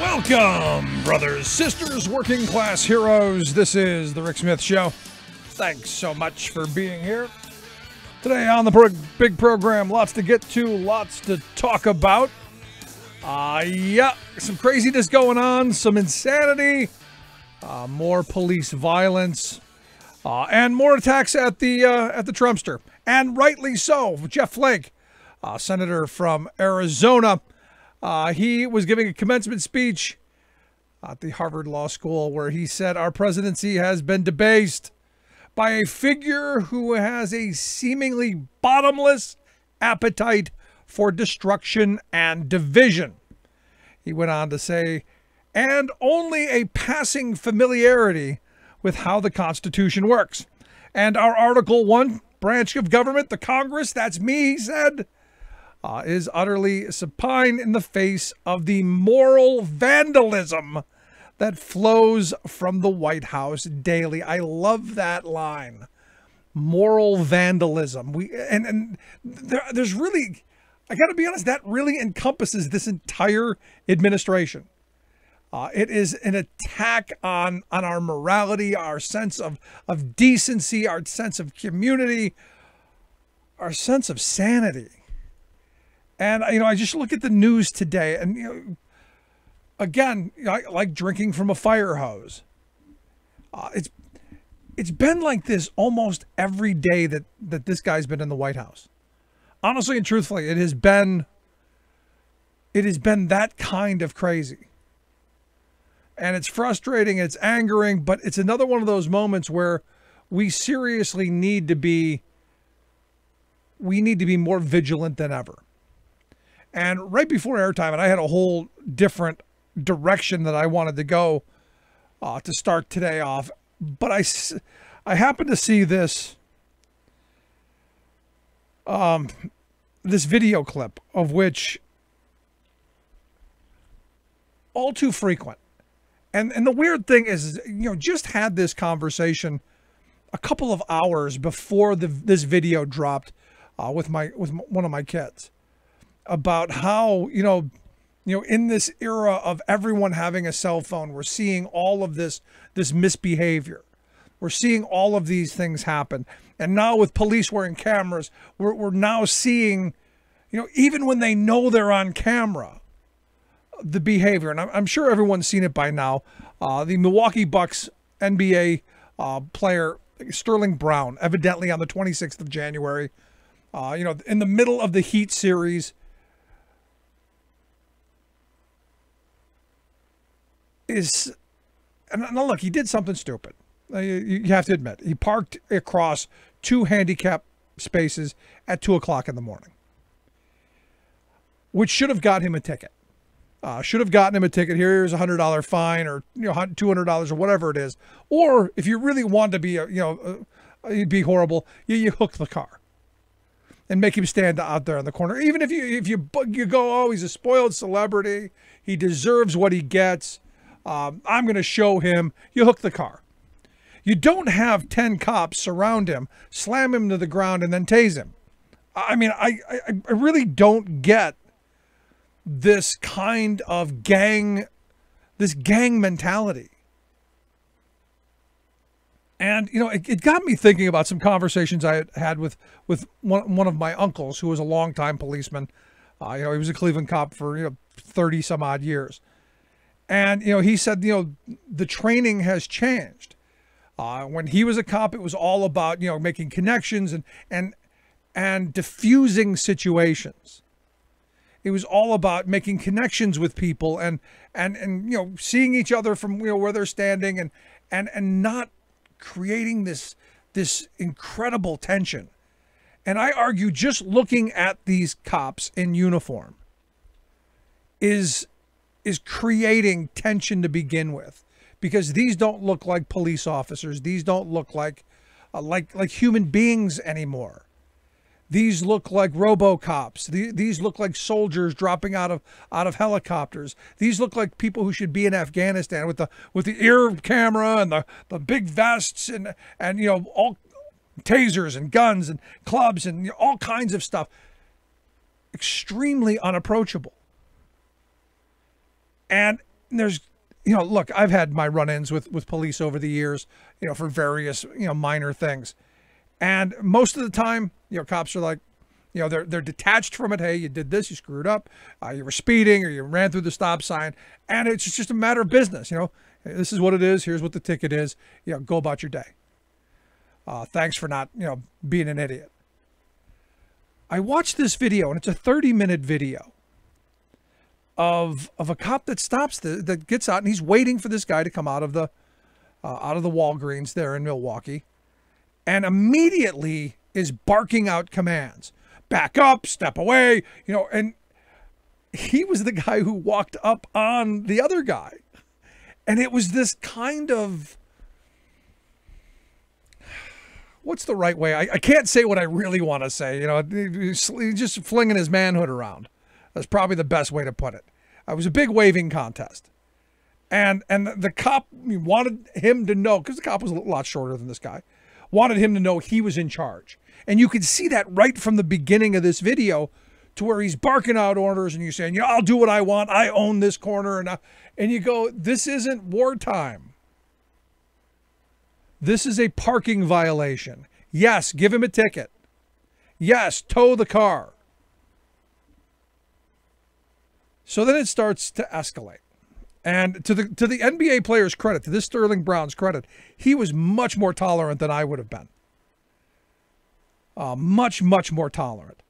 Welcome, brothers, sisters, working class heroes. This is the Rick Smith Show. Thanks so much for being here. Today on the big program, lots to get to, lots to talk about. Yeah, some craziness going on, some insanity, more police violence, and more attacks at the Trumpster. And rightly so. Jeff Flake, senator from Arizona, he was giving a commencement speech at the Harvard Law School where he said our presidency has been debased by a figure who has a seemingly bottomless appetite for destruction and division. He went on to say, and only a passing familiarity with how the Constitution works. And our Article 1 branch of government, the Congress, that's me, he said, is utterly supine in the face of the moral vandalism that flows from the White House daily. I love that line. Moral vandalism. There's really, I got to be honest, that really encompasses this entire administration. It is an attack on our morality, our sense of decency, our sense of community, our sense of sanity. And, I just look at the news today and, again, I like drinking from a fire hose. It's been like this almost every day that this guy's been in the White House. Honestly and truthfully, it has been that kind of crazy. And it's frustrating, it's angering, but it's another one of those moments where we seriously need to be more vigilant than ever. And right before airtime, and I had a whole different direction that I wanted to go to start today off, but I happened to see this this video clip of which all too frequent. And the weird thing is, just had this conversation a couple of hours before this video dropped with one of my kids about how, in this era of everyone having a cell phone, we're seeing all of this misbehavior. We're seeing all of these things happen. And now with police wearing cameras, we're now seeing, even when they know they're on camera, the behavior. And I'm sure everyone's seen it by now. The Milwaukee Bucks NBA player Sterling Brown, evidently on the 26th of January, in the middle of the Heat series, and look, he did something stupid. You have to admit, he parked across two handicap spaces at 2:00 in the morning, which should have got him a ticket. Should have gotten him a ticket. Here's a $100 fine, or $200 or whatever it is. Or if you really want to be, you'd be horrible. You hook the car and make him stand out there in the corner. Even if you go, oh, he's a spoiled celebrity, he deserves what he gets. I'm going to show him. You hook the car. You don't have 10 cops surround him, slam him to the ground, and then tase him. I mean, I really don't get this kind of gang mentality. And, it got me thinking about some conversations I had with one of my uncles who was a longtime policeman. He was a Cleveland cop for, 30 some odd years. And, he said, the training has changed. When he was a cop, it was all about, making connections and diffusing situations. It was all about making connections with people and seeing each other from, where they're standing and not creating this incredible tension. And I argue just looking at these cops in uniform is creating tension to begin with, because these don't look like police officers. These don't look like human beings anymore. These look like RoboCops. These look like soldiers dropping out of helicopters. These look like people who should be in Afghanistan with the ear camera and the big vests and all tasers and guns and clubs and all kinds of stuff. Extremely unapproachable. And there's, look, I've had my run-ins with police over the years, for various, minor things. And most of the time, cops are like, they're detached from it. Hey, you did this, you screwed up, you were speeding, or you ran through the stop sign, and it's just a matter of business. This is what it is. Here's what the ticket is. Go about your day. Thanks for not, being an idiot. I watched this video, and it's a 30-minute video of a cop that stops, that gets out, and he's waiting for this guy to come out of the Walgreens there in Milwaukee, and immediately is barking out commands. Back up, step away, and he was the guy who walked up on the other guy. And it was this kind of, what's the right way? I can't say what I really want to say, he's just flinging his manhood around. That's probably the best way to put it. It was a big waving contest. And the cop wanted him to know, because the cop was a lot shorter than this guy, wanted him to know he was in charge. And you could see that right from the beginning of this video, to where he's barking out orders and you're saying, I'll do what I want. I own this corner. And you go, this isn't wartime. This is a parking violation. Yes, give him a ticket. Yes, tow the car. So then it starts to escalate. And to the NBA player's credit, to this Sterling Brown's credit, he was much more tolerant than I would have been. Much, much more tolerant.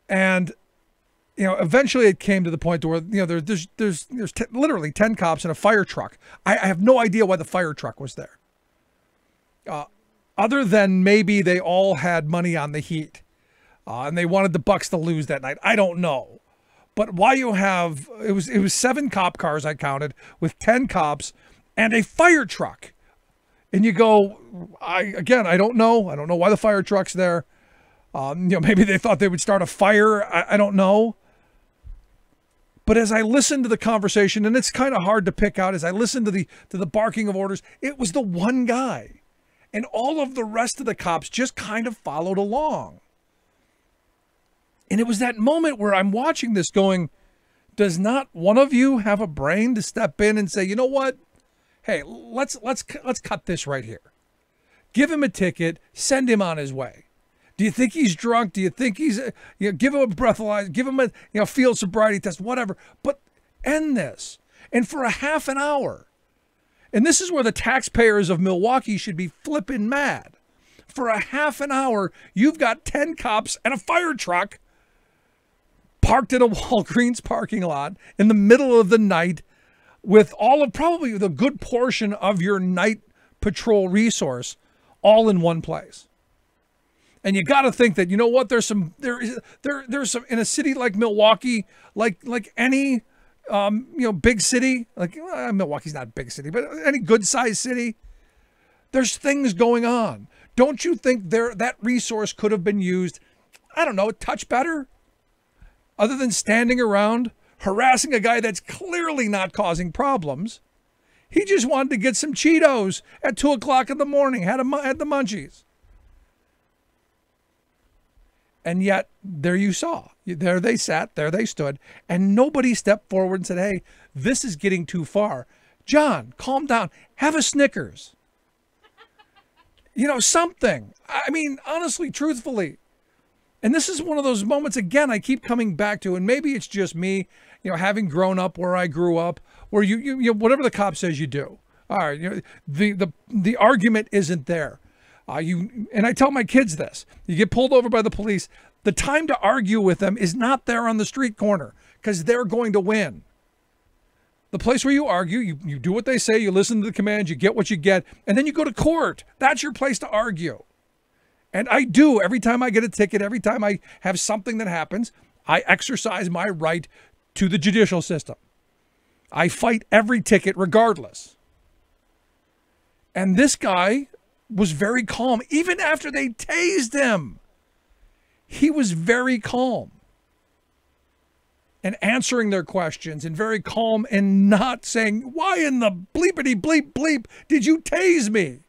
And, eventually it came to the point where, there's literally 10 cops in a fire truck. I have no idea why the fire truck was there. Other than maybe they all had money on the Heat. And they wanted the Bucks to lose that night. I don't know. But why you have, it was 7 cop cars I counted, with 10 cops and a fire truck. And you go, I don't know. I don't know why the fire truck's there. Maybe they thought they would start a fire. I don't know. But as I listened to the conversation, and it's kind of hard to pick out, as I listened to the barking of orders, it was the one guy. And all of the rest of the cops just kind of followed along. And it was that moment where I'm watching this going, does not one of you have a brain to step in and say, you know what? Hey, let's cut this right here. Give him a ticket, send him on his way. Do you think he's drunk? Do you think he's, give him a breathalyzer, give him a field sobriety test, whatever, but end this. And for a half an hour. And this is where the taxpayers of Milwaukee should be flipping mad. For a half an hour, you've got 10 cops and a fire truck parked in a Walgreens parking lot in the middle of the night, with all of probably the good portion of your night patrol resource all in one place. And you got to think that, there's some in a city like Milwaukee, like any, big city, Milwaukee's not a big city, but any good sized city, there's things going on. Don't you think that resource could have been used, I don't know, a touch better? Other than standing around harassing a guy that's clearly not causing problems. He just wanted to get some Cheetos at 2 o'clock in the morning, had the munchies. And yet, there you saw. There they sat, there they stood, and nobody stepped forward and said, hey, this is getting too far. John, calm down. Have a Snickers. Something. I mean, honestly, truthfully. And this is one of those moments, again, I keep coming back to, and maybe it's just me, having grown up where I grew up, where you whatever the cop says, you do. All right, the argument isn't there. And I tell my kids this: you get pulled over by the police, the time to argue with them is not there on the street corner, because they're going to win. The place where you argue, you do what they say, you listen to the commands, you get what you get, and then you go to court. That's your place to argue. And I do. Every time I get a ticket, every time I have something that happens, I exercise my right to the judicial system. I fight every ticket regardless. And this guy was very calm. Even after they tased him, he was very calm and answering their questions, and very calm and not saying, why in the bleepity bleep bleep did you tase me?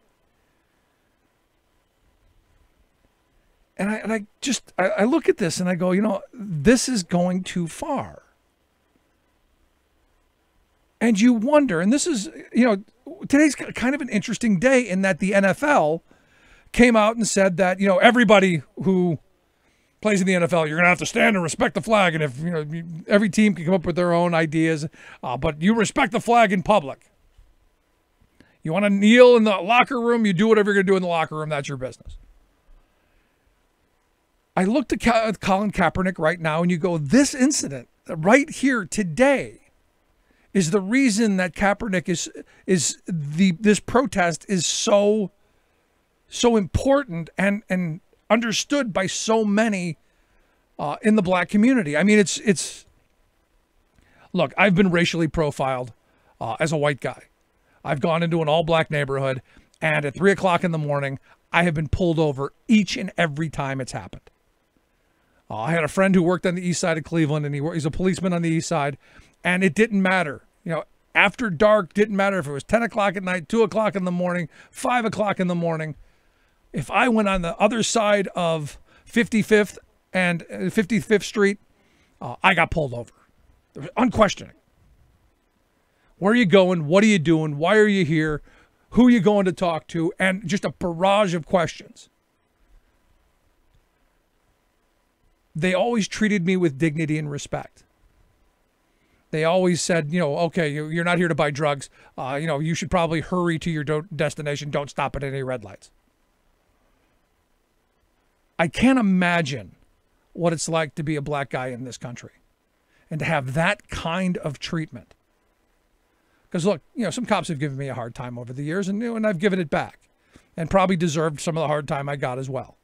And I look at this and I go, this is going too far. And you wonder, and this is, today's kind of an interesting day in that the NFL came out and said that, everybody who plays in the NFL, you're going to have to stand and respect the flag. And if, every team can come up with their own ideas, but you respect the flag in public. You want to kneel in the locker room, you do whatever you're going to do in the locker room. That's your business. I looked at Colin Kaepernick right now and you go, this incident right here today is the reason that Kaepernick this protest is so important and understood by so many in the black community. I mean, look, I've been racially profiled as a white guy. I've gone into an all black neighborhood and at 3 o'clock in the morning, I have been pulled over each and every time it's happened. I had a friend who worked on the east side of Cleveland, and he's a policeman on the east side, and it didn't matter. After dark, didn't matter if it was 10 o'clock at night, 2 o'clock in the morning, 5 o'clock in the morning. If I went on the other side of 55th and 55th Street, I got pulled over. Unquestioning. Where are you going? What are you doing? Why are you here? Who are you going to talk to? And just a barrage of questions. They always treated me with dignity and respect. They always said, okay, you're not here to buy drugs. You should probably hurry to your destination. Don't stop at any red lights. I can't imagine what it's like to be a black guy in this country and to have that kind of treatment. Because look, some cops have given me a hard time over the years, and I've given it back and probably deserved some of the hard time I got as well.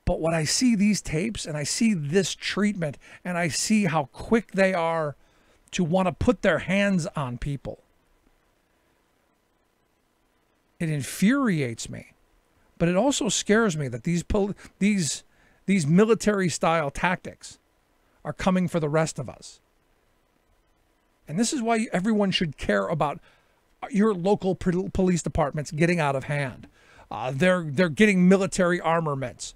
But when I see these tapes and I see this treatment and I see how quick they are to want to put their hands on people, it infuriates me. But it also scares me that these military style tactics are coming for the rest of us. And this is why everyone should care about your local police departments getting out of hand. They're getting military armaments.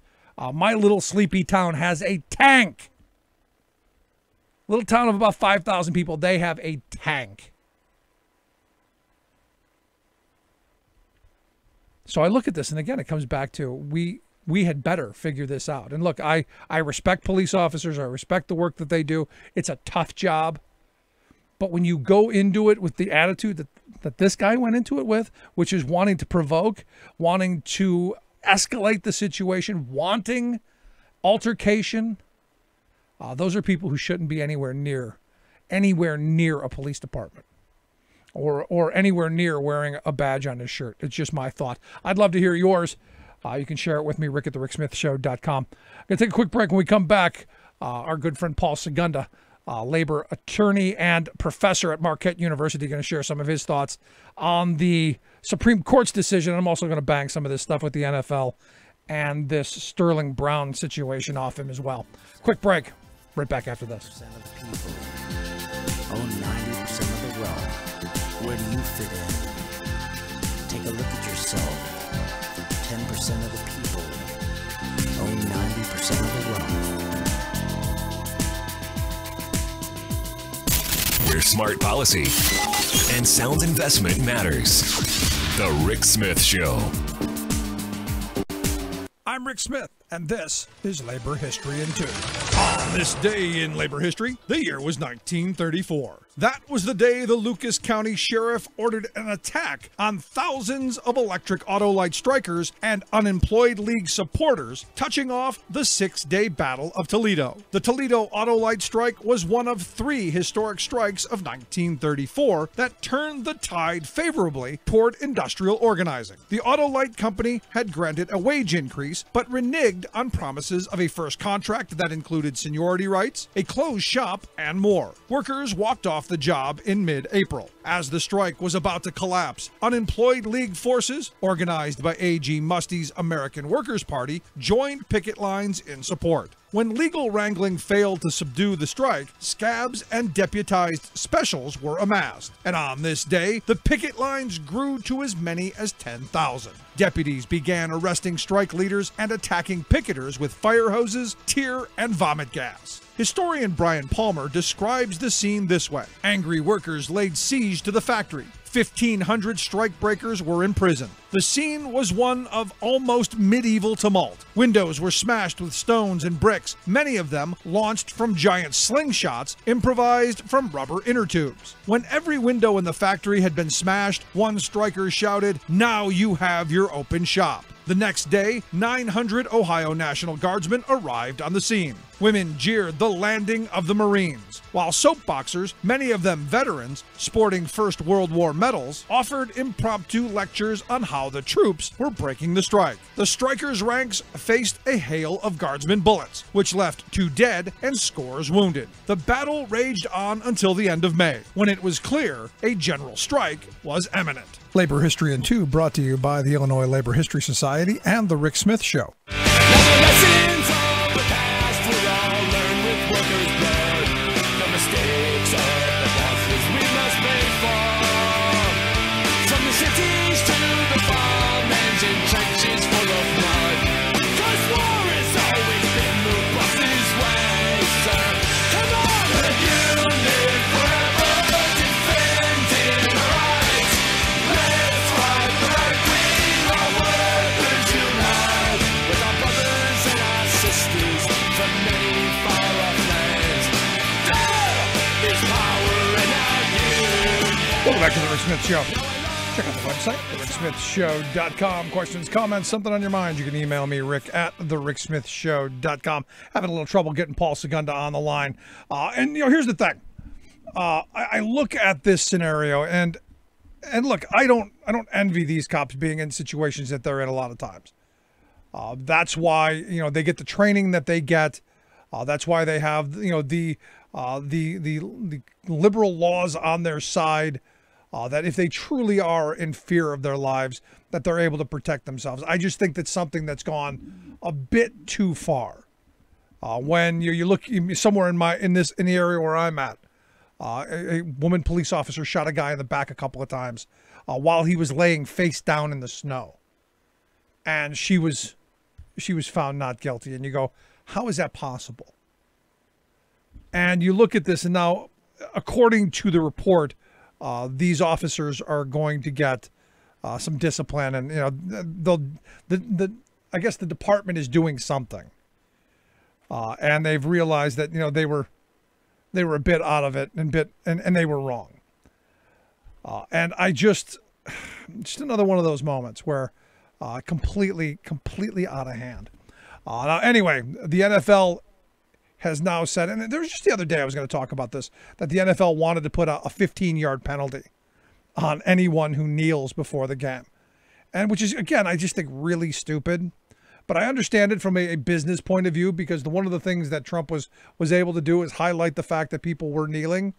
My little sleepy town has a tank. Little town of about 5,000 people, they have a tank. So I look at this, and again, it comes back to we had better figure this out. And look, I respect police officers. I respect the work that they do. It's a tough job. But when you go into it with the attitude that this guy went into it with, which is wanting to provoke, wanting to escalate the situation, wanting altercation, those are people who shouldn't be anywhere near a police department or anywhere near wearing a badge on his shirt. It's just my thought. I'd love to hear yours. You can share it with me, rick@thericksmithshow.com. I'm going to take a quick break. When we come back, our good friend Paul Segunda, labor attorney and professor at Marquette University, going to share some of his thoughts on the Supreme Court's decision. I'm also going to bang some of this stuff with the NFL and this Sterling Brown situation off him as well. Quick break. Right back after this. 90% of the people own 90% of the wealth. Where do you fit in? Take a look at yourself. 10% of the people own 90% of the wealth. Where smart policy and sound investment matters. The Rick Smith Show. I'm Rick Smith, and this is Labor History in 2. On this day in labor history, the year was 1934. That was the day the Lucas County Sheriff ordered an attack on thousands of electric Autolite strikers and unemployed league supporters, touching off the 6-day Battle of Toledo. The Toledo Autolite strike was one of 3 historic strikes of 1934 that turned the tide favorably toward industrial organizing. The Autolite Company had granted a wage increase, but reneged on promises of a first contract that included seniority rights, a closed shop, and more. Workers walked off the job in mid-April. As the strike was about to collapse, unemployed league forces, organized by A.G. Musty's American Workers' Party, joined picket lines in support. When legal wrangling failed to subdue the strike, scabs and deputized specials were amassed. And on this day, the picket lines grew to as many as 10,000. Deputies began arresting strike leaders and attacking picketers with fire hoses, tear, and vomit gas. Historian Brian Palmer describes the scene this way. Angry workers laid siege to the factory. 1,500 strikebreakers were in prison. The scene was one of almost medieval tumult. Windows were smashed with stones and bricks, many of them launched from giant slingshots improvised from rubber inner tubes. When every window in the factory had been smashed, one striker shouted, "Now you have your open shop." The next day, 900 Ohio National Guardsmen arrived on the scene. Women jeered the landing of the Marines, while soapboxers, many of them veterans, sporting First World War medals, offered impromptu lectures on how the troops were breaking the strike. The strikers' ranks faced a hail of Guardsmen bullets, which left 2 dead and scores wounded. The battle raged on until the end of May, when it was clear a general strike was imminent. Labor History in 2 brought to you by the Illinois Labor History Society and The Rick Smith Show. Welcome back to the Rick Smith Show. Check out the website, thericksmithshow.com. Questions, comments, something on your mind, you can email me, Rick, at thericksmithshow.com. Having a little trouble getting Paul Segunda on the line. And, here's the thing. I look at this scenario, and look, I don't envy these cops being in situations that they're in a lot of times. That's why, they get the training that they get. That's why they have, the liberal laws on their side, that if they truly are in fear of their lives, that they're able to protect themselves. I just think that's something that's gone a bit too far. When you look somewhere in the area where I'm at, a woman police officer shot a guy in the back a couple of times while he was laying face down in the snow, and she was found not guilty. And you go, how is that possible? And you look at this, and now, according to the report, these officers are going to get some discipline, and I guess the department is doing something, and they've realized that they were a bit out of it and they were wrong, and I just another one of those moments where completely out of hand. Now, anyway, the NFL has now said, and there was just the other day I was going to talk about this, that the NFL wanted to put a 15-yard penalty on anyone who kneels before the game. And which is, again, I just think really stupid. But I understand it from a business point of view, because one of the things that Trump was able to do is highlight the fact that people were kneeling,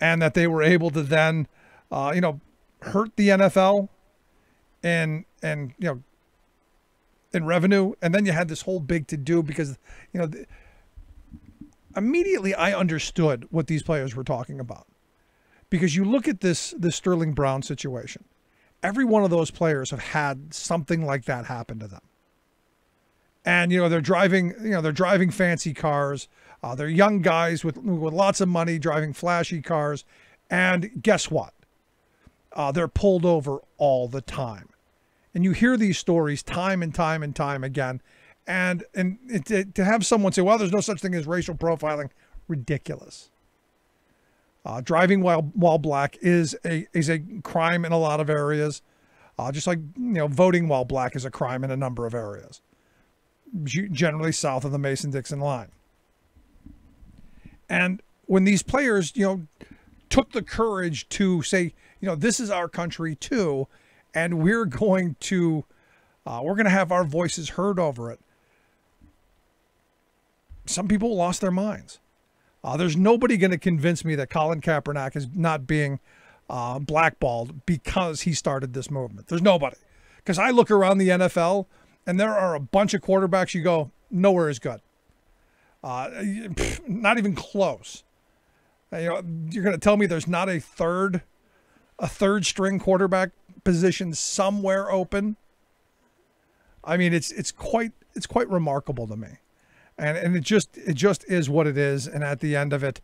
and that they were able to then, hurt the NFL and in revenue. And then you had this whole big to-do because, immediately I understood what these players were talking about, because you look at this Sterling Brown situation. Every one of those players have had something like that happen to them. And, they're driving fancy cars. They're young guys with lots of money driving flashy cars. And guess what? They're pulled over all the time. And you hear these stories time and time and time again. And to have someone say, well, there's no such thing as racial profiling, ridiculous. Driving while black is a crime in a lot of areas, just like voting while black is a crime in a number of areas, generally south of the Mason-Dixon line. And when these players took the courage to say, this is our country too, and we're going to have our voices heard over it, some people lost their minds. There's nobody going to convince me that Colin Kaepernick is not being blackballed because he started this movement. There's nobody. Because I look around the NFL, and there are a bunch of quarterbacks you go, nowhere is good. Not even close. You're going to tell me there's not a third string quarterback position somewhere open? I mean, it's quite remarkable to me. and it just is what it is. And at the end of it,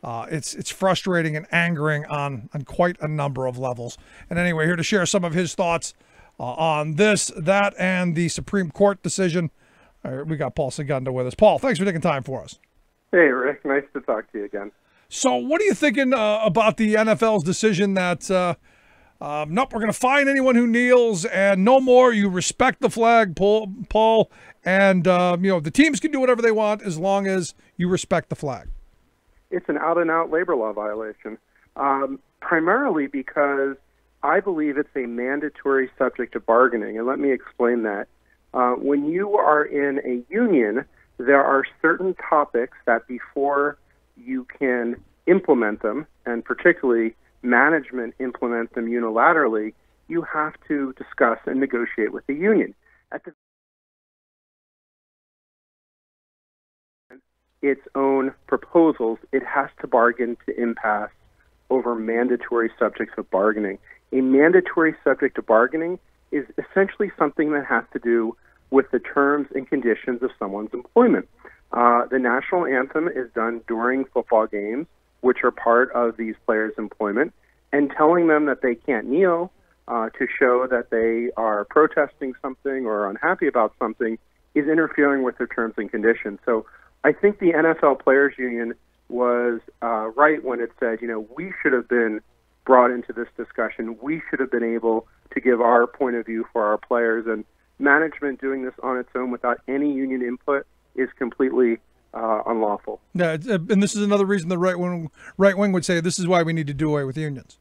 it's frustrating and angering on quite a number of levels. And anyway, here to share some of his thoughts on this, that, and the Supreme Court decision, we got Paul Segunda with us. Paul, thanks for taking time for us. Hey, Rick. Nice to talk to you again. So what are you thinking about the NFL's decision that, nope, we're going to fine anyone who kneels and no more, you respect the flag, Paul, and, the teams can do whatever they want as long as you respect the flag? It's an out-and-out labor law violation, primarily because I believe it's a mandatory subject of bargaining, and let me explain that. When you are in a union, there are certain topics that before you can implement them, and particularly management implement them unilaterally, you have to discuss and negotiate with the union. Its own proposals, it has to bargain to impasse over mandatory subjects of bargaining. A mandatory subject of bargaining is essentially something that has to do with the terms and conditions of someone's employment. The national anthem is done during football games, which are part of these players' employment, and telling them that they can't kneel to show that they are protesting something or unhappy about something is interfering with their terms and conditions. So I think the NFL Players Union was right when it said, we should have been brought into this discussion. We should have been able to give our point of view for our players, and management doing this on its own without any union input is completely unlawful. Yeah, and this is another reason the right wing would say this is why we need to do away with unions.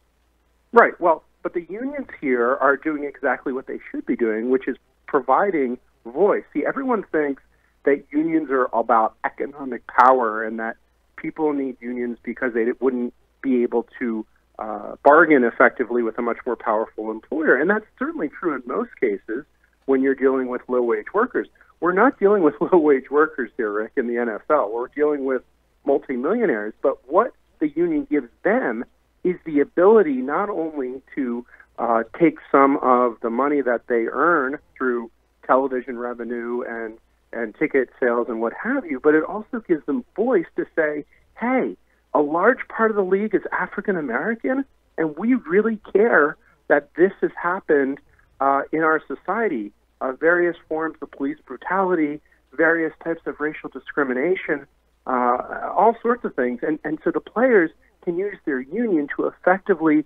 Right. Well, but the unions here are doing exactly what they should be doing, which is providing voice. See, everyone thinks that unions are about economic power and that people need unions because they wouldn't be able to bargain effectively with a much more powerful employer. And that's certainly true in most cases when you're dealing with low-wage workers. We're not dealing with low-wage workers here, Rick, in the NFL. We're dealing with multimillionaires. But what the union gives them is the ability not only to take some of the money that they earn through television revenue and ticket sales and what have you, but it also gives them voice to say, hey, a large part of the league is African American, and we really care that this has happened in our society. Various forms of police brutality, various types of racial discrimination, all sorts of things. And so the players can use their union to effectively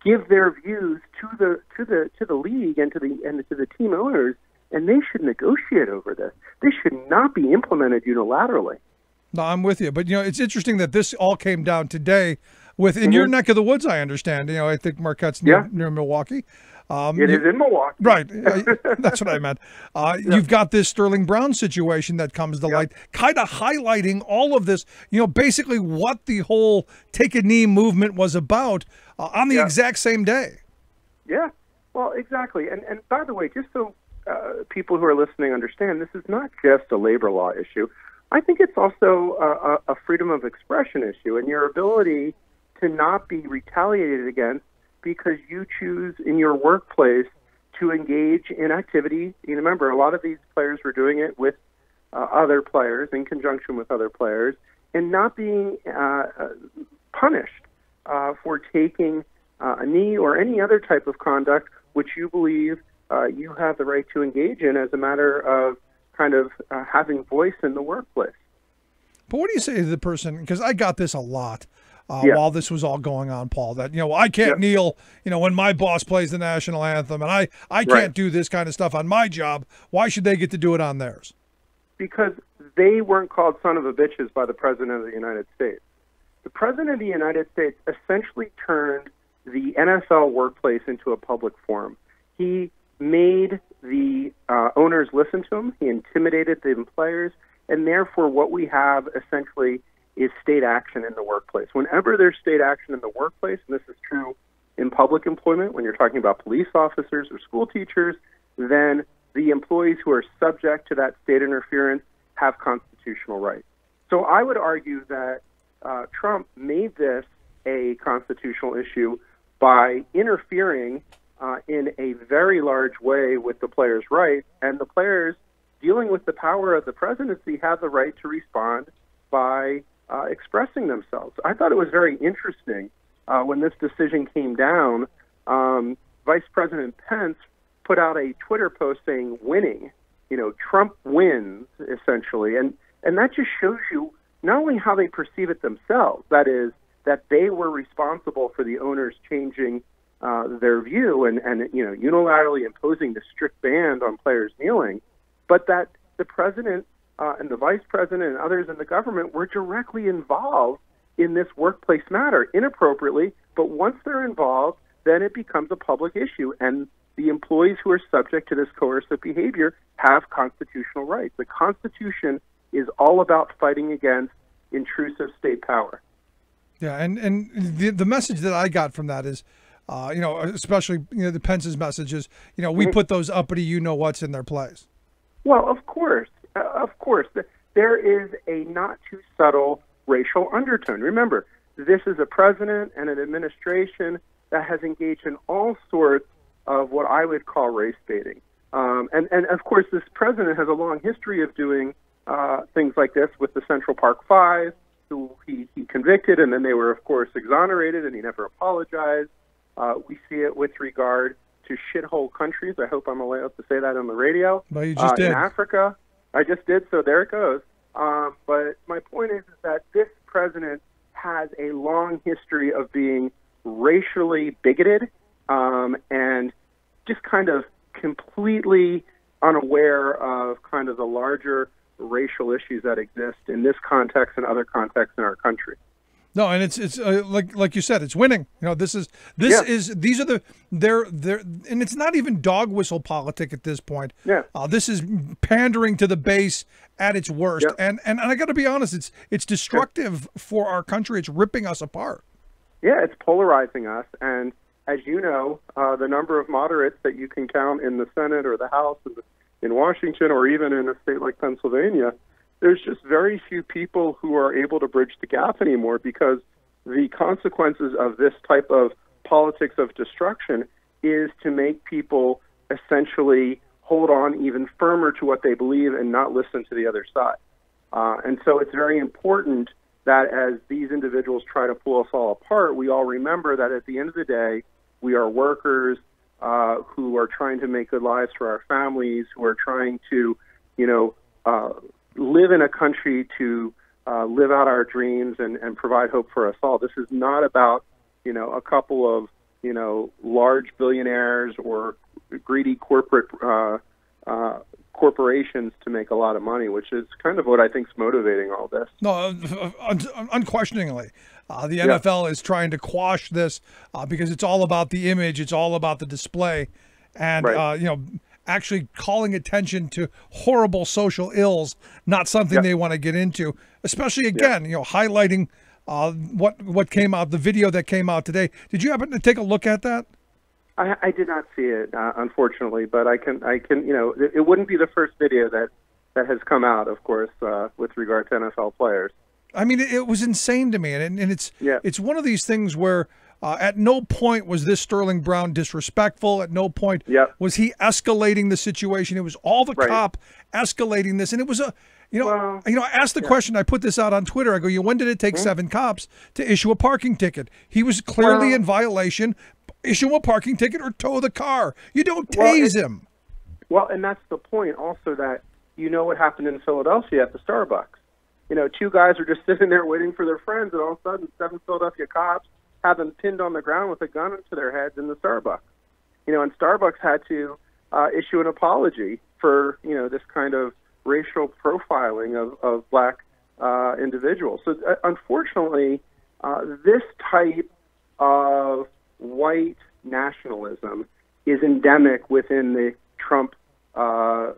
give their views to the league and to the team owners, and they should negotiate over this. This should not be implemented unilaterally. No, I'm with you. But, it's interesting that this all came down today in your neck of the woods, I understand. I think Marquette's near Milwaukee. It is in Milwaukee. Right. That's what I meant. You've got this Sterling Brown situation that comes to light, kind of highlighting all of this, basically what the whole take a knee movement was about on the exact same day. Yeah, well, exactly. And by the way, just so people who are listening understand, this is not just a labor law issue. I think it's also a freedom of expression issue and your ability to not be retaliated against because you choose in your workplace to engage in activity. Remember, a lot of these players were doing it with other players, in conjunction with other players, and not being punished for taking a knee or any other type of conduct which you believe you have the right to engage in as a matter of kind of having voice in the workplace. But what do you say to the person, because I got this a lot, while this was all going on, Paul, that, I can't kneel, when my boss plays the national anthem, and I can't do this kind of stuff on my job. Why should they get to do it on theirs? Because they weren't called son of a bitches by the President of the United States. The President of the United States essentially turned the NFL workplace into a public forum. He made the owners listen to him. He intimidated the players, and therefore what we have essentially is state action in the workplace. Whenever there's state action in the workplace, and this is true in public employment, when you're talking about police officers or school teachers, then the employees who are subject to that state interference have constitutional rights. So I would argue that Trump made this a constitutional issue by interfering in a very large way with the players' rights, and the players dealing with the power of the presidency, have the right to respond by expressing themselves. I thought it was very interesting when this decision came down. Vice President Pence put out a Twitter post saying, "Winning," Trump wins, essentially, and that just shows you not only how they perceive it themselves, that is, that they were responsible for the owners changing their view and unilaterally imposing the strict ban on players kneeling, but that the president and the vice president and others in the government were directly involved in this workplace matter, inappropriately, but once they're involved, then it becomes a public issue, and the employees who are subject to this coercive behavior have constitutional rights. The Constitution is all about fighting against intrusive state power. Yeah, and the message that I got from that is, especially the Pence's message is, we put those uppity you-know-whats in their place. Well, of course. There is a not too subtle racial undertone. Remember, this is a president and an administration that has engaged in all sorts of what I would call race baiting. And of course, this president has a long history of doing things like this with the Central Park Five, who he convicted, and then they were, of course, exonerated, and he never apologized. We see it with regard to shithole countries. I hope I'm allowed to say that on the radio. Well, you just did. In Africa. I just did, so there it goes. But my point is that this president has a long history of being racially bigoted and just kind of completely unaware of kind of the larger racial issues that exist in this context and other contexts in our country. No, and it's like you said, it's winning. These are they're and it's not even dog whistle politic at this point. Yeah. This is pandering to the base at its worst. Yep. And I got to be honest, it's destructive for our country. It's ripping us apart. Yeah, it's polarizing us, and as you know, the number of moderates that you can count in the Senate or the House in Washington or even in a state like Pennsylvania, there's just very few people who are able to bridge the gap anymore, because the consequences of this type of politics of destruction is to make people essentially hold on even firmer to what they believe and not listen to the other side. And so it's very important that as these individuals try to pull us all apart, we all remember that at the end of the day, we are workers who are trying to make good lives for our families, who are trying to, live in a country to live out our dreams and provide hope for us all. This is not about, a couple of, large billionaires or greedy corporations to make a lot of money, which is kind of what I think is motivating all this. No, unquestioningly. The NFL is trying to quash this because it's all about the image. It's all about the display. And, right. Actually calling attention to horrible social ills, not something they want to get into, especially, again, highlighting what came out, the video that came out today. Did you happen to take a look at that? I did not see it, unfortunately, but I can, it wouldn't be the first video that has come out, of course, with regard to NFL players. I mean, it was insane to me, and it's one of these things where at no point was this Sterling Brown disrespectful. At no point was he escalating the situation. It was all the cop escalating this, and it was I asked the question. I put this out on Twitter. I go, when did it take 7 cops to issue a parking ticket? He was clearly in violation. Issue a parking ticket or tow the car. You don't tase him. Well, and that's the point also, that what happened in Philadelphia at the Starbucks. 2 guys are just sitting there waiting for their friends, and all of a sudden 7 Philadelphia cops have them pinned on the ground with a gun to their heads in the Starbucks. And Starbucks had to issue an apology for, this kind of racial profiling of black individuals. So unfortunately, this type of white nationalism is endemic within the Trump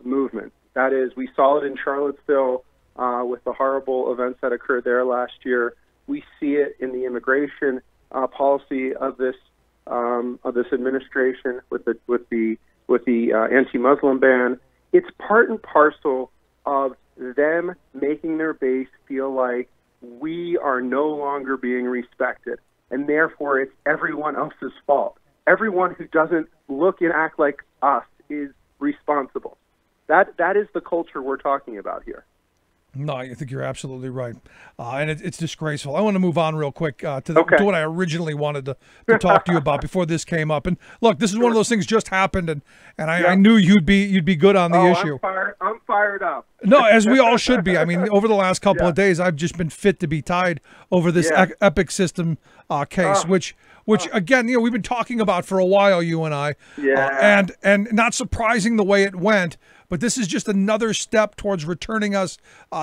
movement. That is, we saw it in Charlottesville with the horrible events that occurred there last year. We see it in the immigration policy of this administration with the anti-Muslim ban. It's part and parcel of them making their base feel like we are no longer being respected, and therefore it's everyone else's fault. Everyone who doesn't look and act like us is responsible. That is the culture we're talking about here. No, I think you're absolutely right, and it's disgraceful. I want to move on real quick to what I originally wanted to talk to you about before this came up. And look, this is one of those things just happened, and I knew you'd be good on the issue. I'm fired up. No, as we all should be. I mean, over the last couple of days, I've just been fit to be tied over this Epic System case, which again, we've been talking about for a while, you and I. Yeah. And not surprising the way it went. But this is just another step towards returning us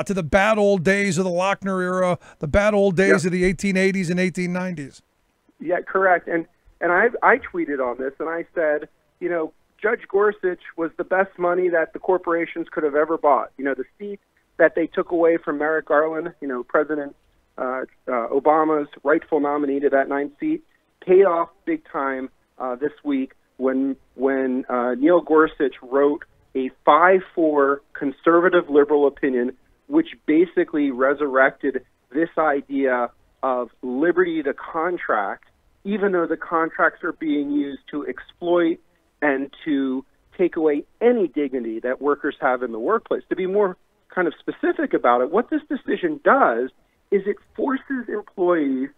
to the bad old days of the Lochner era, the bad old days of the 1880s and 1890s. Yeah, correct. And I tweeted on this, and I said, Judge Gorsuch was the best money that the corporations could have ever bought. The seat that they took away from Merrick Garland, President Obama's rightful nominee to that 9th seat, paid off big time this week when Neil Gorsuch wrote a 5-4 conservative liberal opinion, which basically resurrected this idea of liberty to contract, even though the contracts are being used to exploit and to take away any dignity that workers have in the workplace. To be more kind of specific about it, what this decision does is it forces employees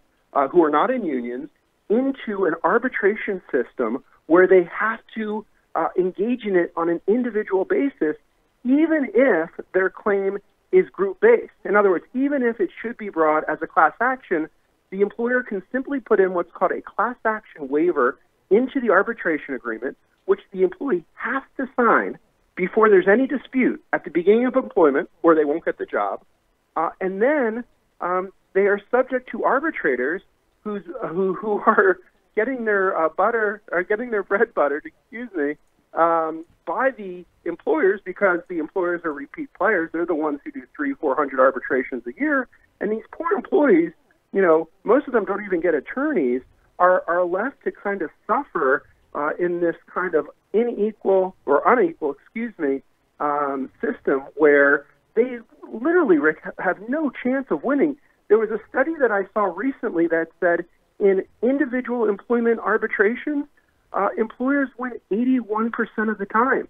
who are not in unions into an arbitration system where they have to engage in it on an individual basis, even if their claim is group-based. In other words, even if it should be brought as a class action, the employer can simply put in what's called a class action waiver into the arbitration agreement, which the employee has to sign before there's any dispute at the beginning of employment, or they won't get the job. And then they are subject to arbitrators who are getting their bread buttered, by the employers, because the employers are repeat players. They're the ones who do 300-400 arbitrations a year, and these poor employees, most of them don't even get attorneys, are left to kind of suffer in this kind of unequal system where they literally, Rick, have no chance of winning. There was a study that I saw recently that said in individual employment arbitrations, employers win 81% of the time.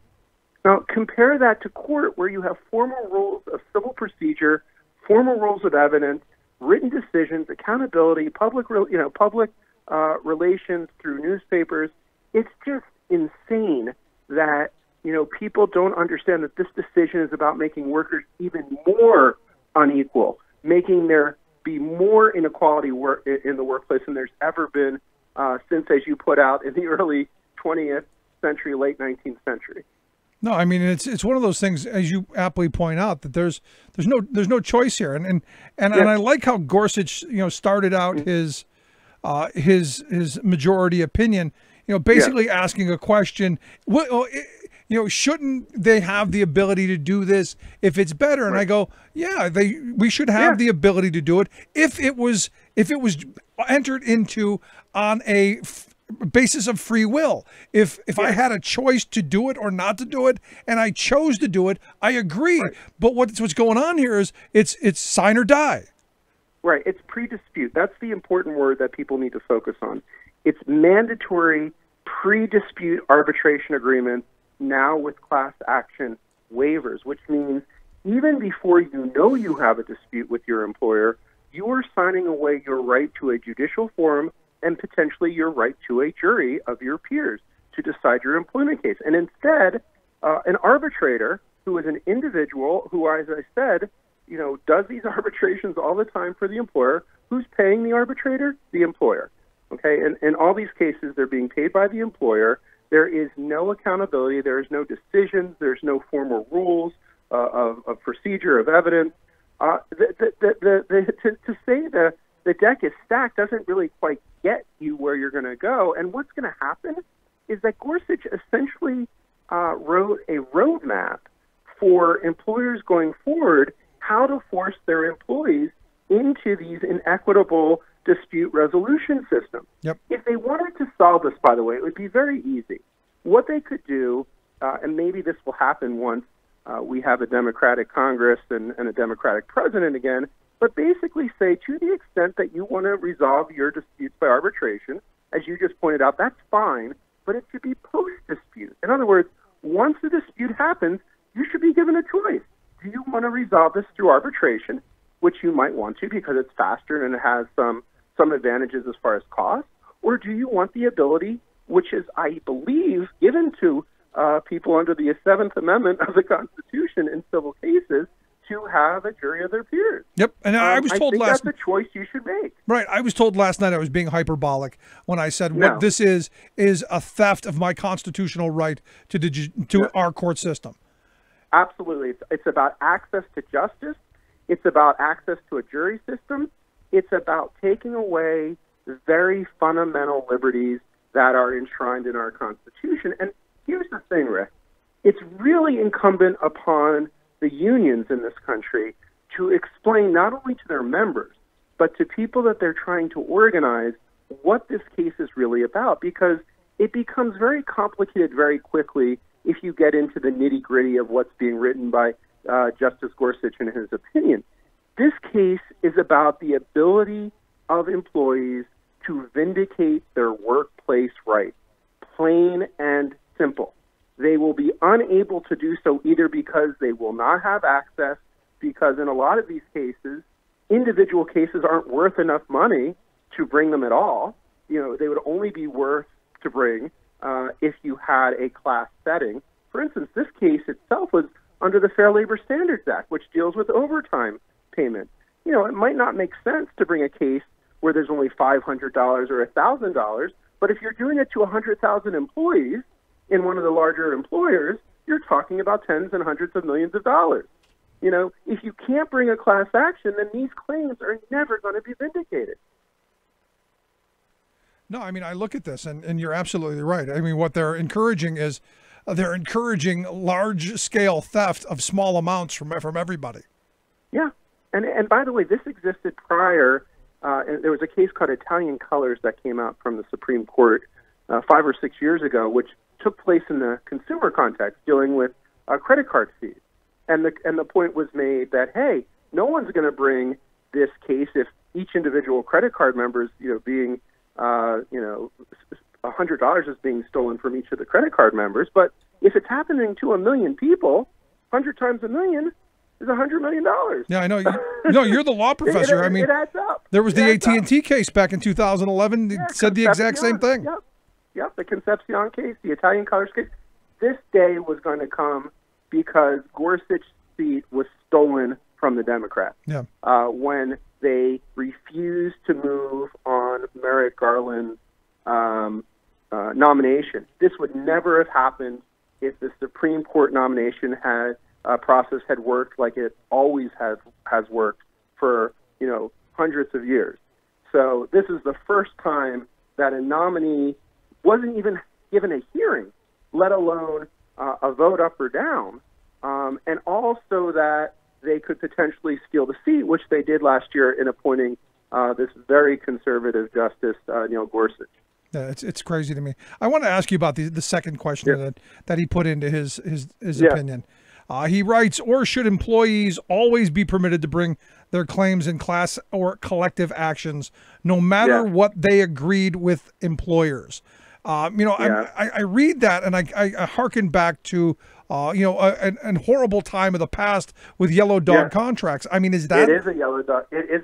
Now, compare that to court, where you have formal rules of civil procedure, formal rules of evidence, written decisions, accountability, public relations through newspapers. It's just insane that people don't understand that this decision is about making workers even more unequal, making there be more inequality in the workplace than there's ever been since, as you put out, in the early 20th century, late 19th century. No, I mean, it's one of those things, as you aptly point out, that there's no choice here, and I like how Gorsuch started out his majority opinion, basically asking a question. Shouldn't they have the ability to do this if it's better? And I go, we should have the ability to do it if it was entered into on a basis of free will. If I had a choice to do it or not to do it, and I chose to do it, I agree. Right. But what's going on here is it's sign or die. Right. It's pre-dispute. That's the important word that people need to focus on. It's mandatory pre-dispute arbitration agreements now with class action waivers, which means even before you have a dispute with your employer, you are signing away your right to a judicial forum and potentially your right to a jury of your peers to decide your employment case. And instead, an arbitrator who is an individual who, as I said, does these arbitrations all the time for the employer, who's paying the arbitrator? The employer. Okay, and in all these cases, they're being paid by the employer. There is no accountability. There is no decisions. There's no formal rules of procedure, of evidence. To say the deck is stacked doesn't really quite get you where you're going to go. And what's going to happen is that Gorsuch essentially wrote a roadmap for employers going forward how to force their employees into these inequitable dispute resolution systems. Yep. If they wanted to solve this, by the way, it would be very easy. What they could do, and maybe this will happen once we have a Democratic Congress and a Democratic president again, but basically say, to the extent that you want to resolve your disputes by arbitration, as you just pointed out, that's fine, but it should be post-dispute. In other words, once the dispute happens, you should be given a choice. Do you want to resolve this through arbitration, which you might want to because it's faster and it has some advantages as far as cost, or do you want the ability, which is, I believe, given to people under the 7th Amendment of the Constitution in civil cases, to have a jury of their peers? Yep, and I was told I think last. that's a choice you should make. Right, I was told last night I was being hyperbolic when I said No. what this is a theft of my constitutional right to our court system. Absolutely. It's about access to justice. It's about access to a jury system. It's about taking away very fundamental liberties that are enshrined in our Constitution. And here's the thing, Rick. It's really incumbent upon the unions in this country to explain not only to their members, but to people that they're trying to organize what this case is really about, because it becomes very complicated very quickly if you get into the nitty-gritty of what's being written by Justice Gorsuch in his opinion. This case is about the ability of employees to vindicate their workplace rights, plain and simple. They will be unable to do so either because they will not have access, because in a lot of these cases, individual cases aren't worth enough money to bring them at all. You know, they would only be worth to bring if you had a class setting. For instance, this case itself was under the Fair Labor Standards Act, which deals with overtime payment. You know, it might not make sense to bring a case where there's only $500 or $1,000, but if you're doing it to 100,000 employees in one of the larger employers, you're talking about tens and hundreds of millions of dollars. You know, if you can't bring a class action, then these claims are never going to be vindicated. No, I mean, I look at this, and you're absolutely right. I mean, what they're encouraging is they're encouraging large-scale theft of small amounts from everybody. Yeah. And by the way, this existed prior. And there was a case called Italian Colors that came out from the Supreme Court 5 or 6 years ago, which took place in the consumer context, dealing with credit card fees. And the point was made that, hey, no one's going to bring this case if each individual credit card member is, being, $100 is being stolen from each of the credit card members. But if it's happening to 1 million people, 100 times 1 million is $100 million. Yeah, I know. You're the law professor. It adds up. There was the AT&T case back in 2011. It said the exact same thing. Yep, the Concepcion case, the Italian Colors case. This day was going to come because Gorsuch's seat was stolen from the Democrats when they refused to move on Merrick Garland's nomination. This would never have happened if the Supreme Court nomination process had worked like it always has worked for hundreds of years. So this is the first time that a nominee wasn't even given a hearing, let alone a vote up or down, and also that they could potentially steal the seat, which they did last year in appointing this very conservative Justice Neil Gorsuch. Yeah, it's crazy to me. I want to ask you about the second question that he put into his opinion. He writes, or should employees always be permitted to bring their claims in class or collective actions, no matter what they agreed with employers? I read that and I hearken back to, a horrible time of the past with yellow dog contracts. I mean, is that? It is a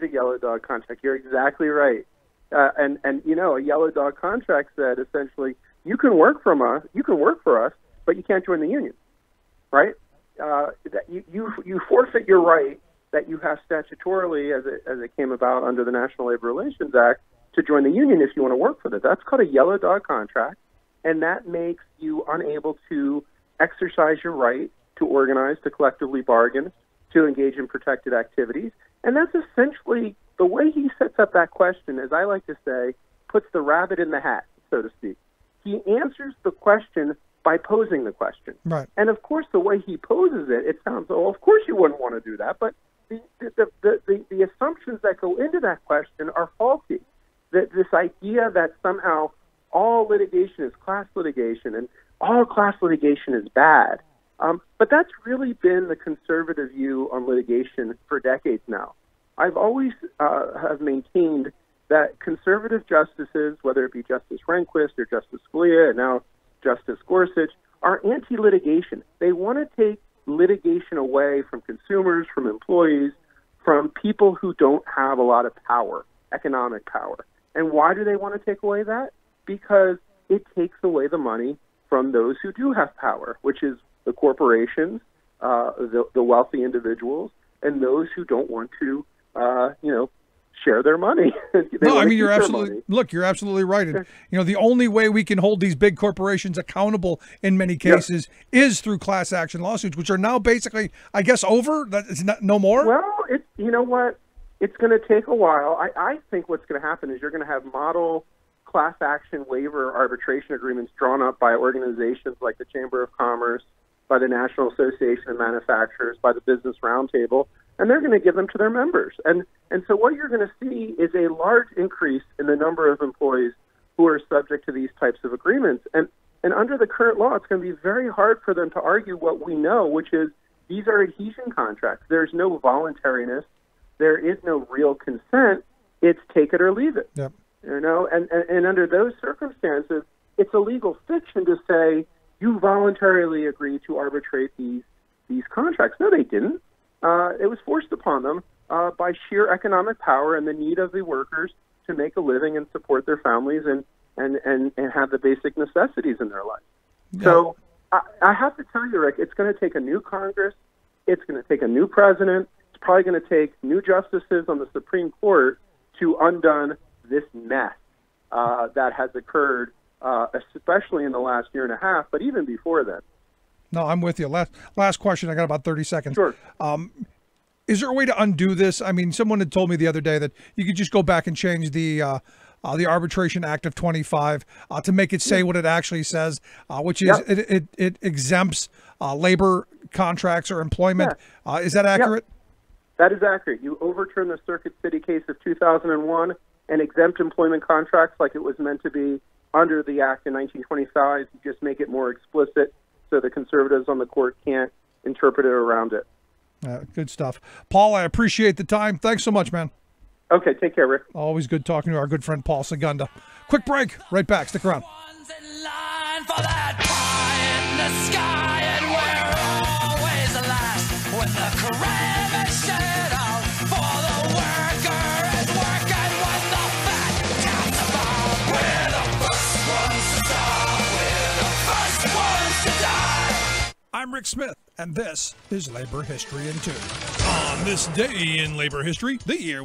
yellow dog contract. You're exactly right. And a yellow dog contract said essentially, you can work for us, but you can't join the union, right? That you forfeit your right that you have statutorily as it came about under the National Labor Relations Act to join the union if you want to work for them. That's called a yellow dog contract, and that makes you unable to exercise your right to organize, to collectively bargain, to engage in protected activities. And that's essentially the way he sets up that question, as I like to say, puts the rabbit in the hat, so to speak. He answers the question by posing the question. Right. And of course, the way he poses it, it sounds, oh, of course you wouldn't want to do that, but the assumptions that go into that question are faulty. This idea that somehow all litigation is class litigation and all class litigation is bad. But that's really been the conservative view on litigation for decades now. I've always have maintained that conservative justices, whether it be Justice Rehnquist or Justice Scalia and now Justice Gorsuch, are anti-litigation. They want to take litigation away from consumers, from employees, from people who don't have a lot of power, economic power. And why do they want to take away that? Because it takes away the money from those who do have power, which is the corporations, the wealthy individuals, and those who don't want to, share their money. No, I mean, you're absolutely right. And, the only way we can hold these big corporations accountable in many cases is through class action lawsuits, which are now basically, I guess, over. That it's no more. Well, you know what? It's going to take a while. I think what's going to happen is you're going to have model class action waiver arbitration agreements drawn up by organizations like the Chamber of Commerce, by the National Association of Manufacturers, by the Business Roundtable, and they're going to give them to their members. And so what you're going to see is a large increase in the number of employees who are subject to these types of agreements. And under the current law, it's going to be very hard for them to argue what we know, which is these are adhesion contracts. There's no voluntariness. There is no real consent. It's take it or leave it. Yep. And under those circumstances, it's a legal fiction to say you voluntarily agreed to arbitrate these contracts. No, they didn't. It was forced upon them by sheer economic power and the need of the workers to make a living and support their families and have the basic necessities in their life. Yeah. So I have to tell you, Rick, it's going to take a new Congress. It's going to take a new president. It's probably going to take new justices on the Supreme Court to undone this mess that has occurred, especially in the last year and a half, but even before then. No, I'm with you. Last question. I got about 30 seconds. Sure. Is there a way to undo this? I mean, someone had told me the other day that you could just go back and change the Arbitration Act of 25 to make it say what it actually says, which is it exempts labor contracts or employment. Yeah. Is that accurate? Yeah. That is accurate. You overturn the Circuit City case of 2001 and exempt employment contracts like it was meant to be under the Act in 1925. You just make it more explicit so the conservatives on the court can't interpret it around it. Good stuff. Paul, I appreciate the time. Thanks so much, man. Okay, take care, Rick. Always good talking to our good friend Paul Segunda. Quick break. Right back. Stick around. I'm Rick Smith, and this is Labor History in 2. On this day in labor history, the year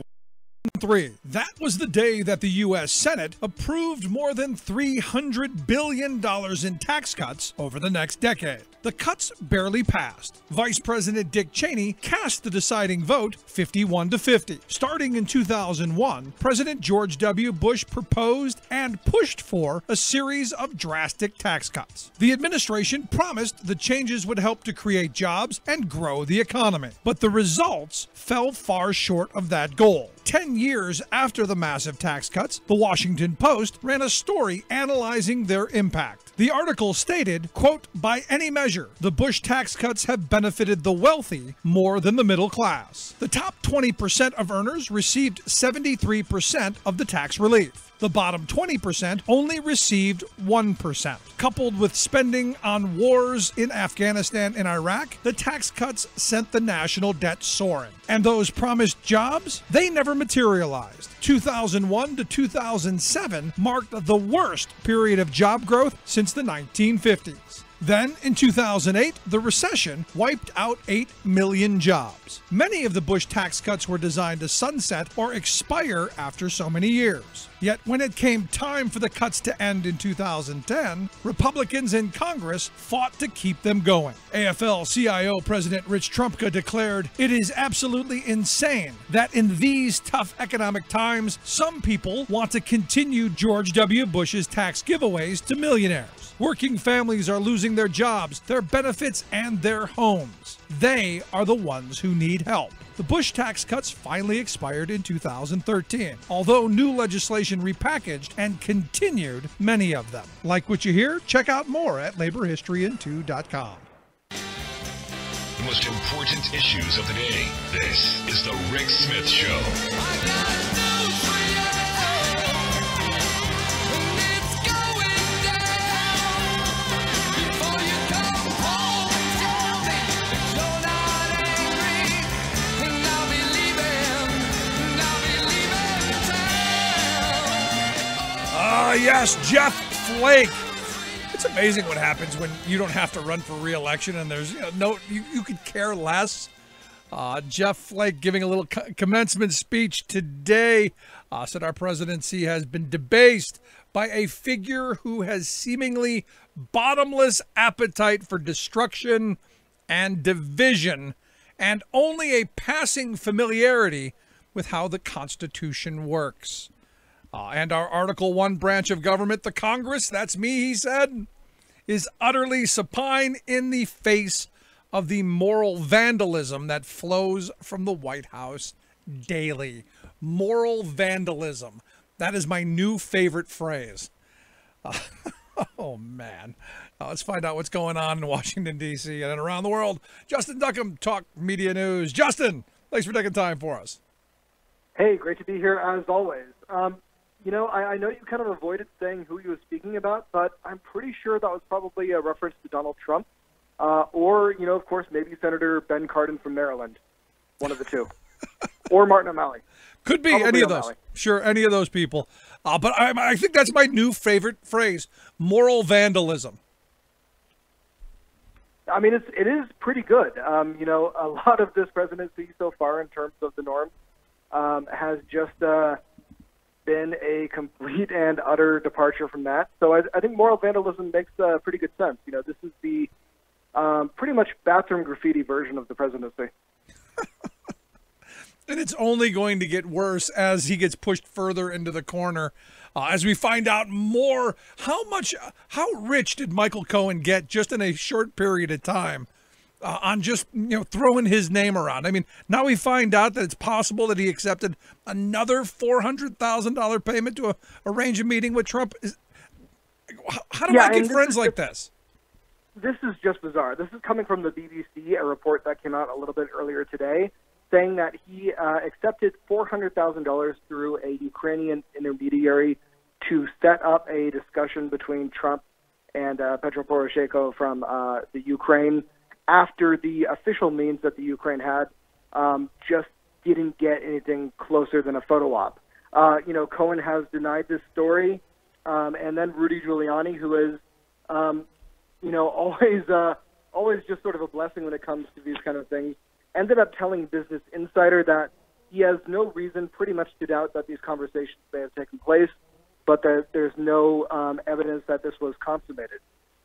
3. That was the day that the U.S. Senate approved more than $300 billion in tax cuts over the next decade. The cuts barely passed. Vice President Dick Cheney cast the deciding vote 51-50. Starting in 2001, President George W. Bush proposed and pushed for a series of drastic tax cuts. The administration promised the changes would help to create jobs and grow the economy, but the results fell far short of that goal. 10 years after the massive tax cuts, the Washington Post ran a story analyzing their impact. The article stated, quote, "By any measure, the Bush tax cuts have benefited the wealthy more than the middle class. The top 20% of earners received 73% of the tax relief. The bottom 20% only received 1%. Coupled with spending on wars in Afghanistan and Iraq, the tax cuts sent the national debt soaring. And those promised jobs, they never materialized. 2001 to 2007 marked the worst period of job growth since the 1950s. Then, in 2008, the recession wiped out 8 million jobs. Many of the Bush tax cuts were designed to sunset or expire after so many years. Yet, when it came time for the cuts to end in 2010, Republicans in Congress fought to keep them going. AFL-CIO President Rich Trumka declared, "It is absolutely insane that in these tough economic times, some people want to continue George W. Bush's tax giveaways to millionaires. Working families are losing their jobs, their benefits, and their homes. They are the ones who need help." The Bush tax cuts finally expired in 2013, although new legislation repackaged and continued many of them. Like what you hear? Check out more at laborhistoryin2.com. The most important issues of the day. This is the Rick Smith Show. Yes, Jeff Flake. It's amazing what happens when you don't have to run for re-election and there's you could care less. Jeff Flake giving a little commencement speech today said our presidency has been debased by a figure who has seemingly bottomless appetite for destruction and division and only a passing familiarity with how the Constitution works. And our Article 1 branch of government, the Congress, that's me, he said, is utterly supine in the face of the moral vandalism that flows from the White House daily. Moral vandalism. That is my new favorite phrase. Oh, man. Let's find out what's going on in Washington, D.C. and around the world. Justin Duckham, Talk Media News. Justin, thanks for taking time for us. Hey, great to be here as always. I know you kind of avoided saying who you were speaking about, but I'm pretty sure that was probably a reference to Donald Trump. Or, of course, maybe Senator Ben Cardin from Maryland. One of the two. Or Martin O'Malley. Could be Probably any of O'Malley. those. Sure, any of those people. But I think that's my new favorite phrase, moral vandalism. I mean, it is pretty good. A lot of this presidency so far in terms of the norms has just been a complete and utter departure from that. So I think moral vandalism makes pretty good sense. This is the pretty much bathroom graffiti version of the presidency. And it's only going to get worse as he gets pushed further into the corner. As we find out more, how rich did Michael Cohen get just in a short period of time on just throwing his name around? I mean, now we find out that it's possible that he accepted another $400,000 payment to arrange a meeting with Trump. How do I get friends like this? This is just bizarre. This is coming from the BBC, a report that came out a little bit earlier today, saying that he accepted $400,000 through a Ukrainian intermediary to set up a discussion between Trump and Petro Poroshenko from the Ukraine after the official means that the Ukraine had just didn't get anything closer than a photo op. Cohen has denied this story, and then Rudy Giuliani, who is always just sort of a blessing when it comes to these kind of things, ended up telling Business Insider that he has no reason pretty much to doubt that these conversations may have taken place, but that there's no evidence that this was consummated.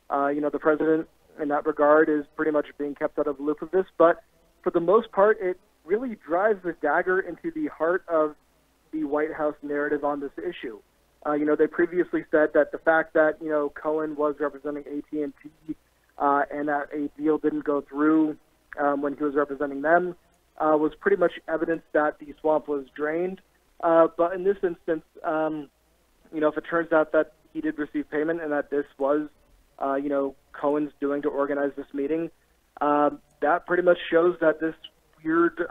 The president, in that regard, is pretty much being kept out of the loop of this, but for the most part, it really drives a dagger into the heart of the White House narrative on this issue. They previously said that the fact that, Cohen was representing AT&T and that a deal didn't go through when he was representing them was pretty much evidence that the swamp was drained. But in this instance, if it turns out that he did receive payment and that this was, Cohen's doing to organize this meeting, that pretty much shows that this weird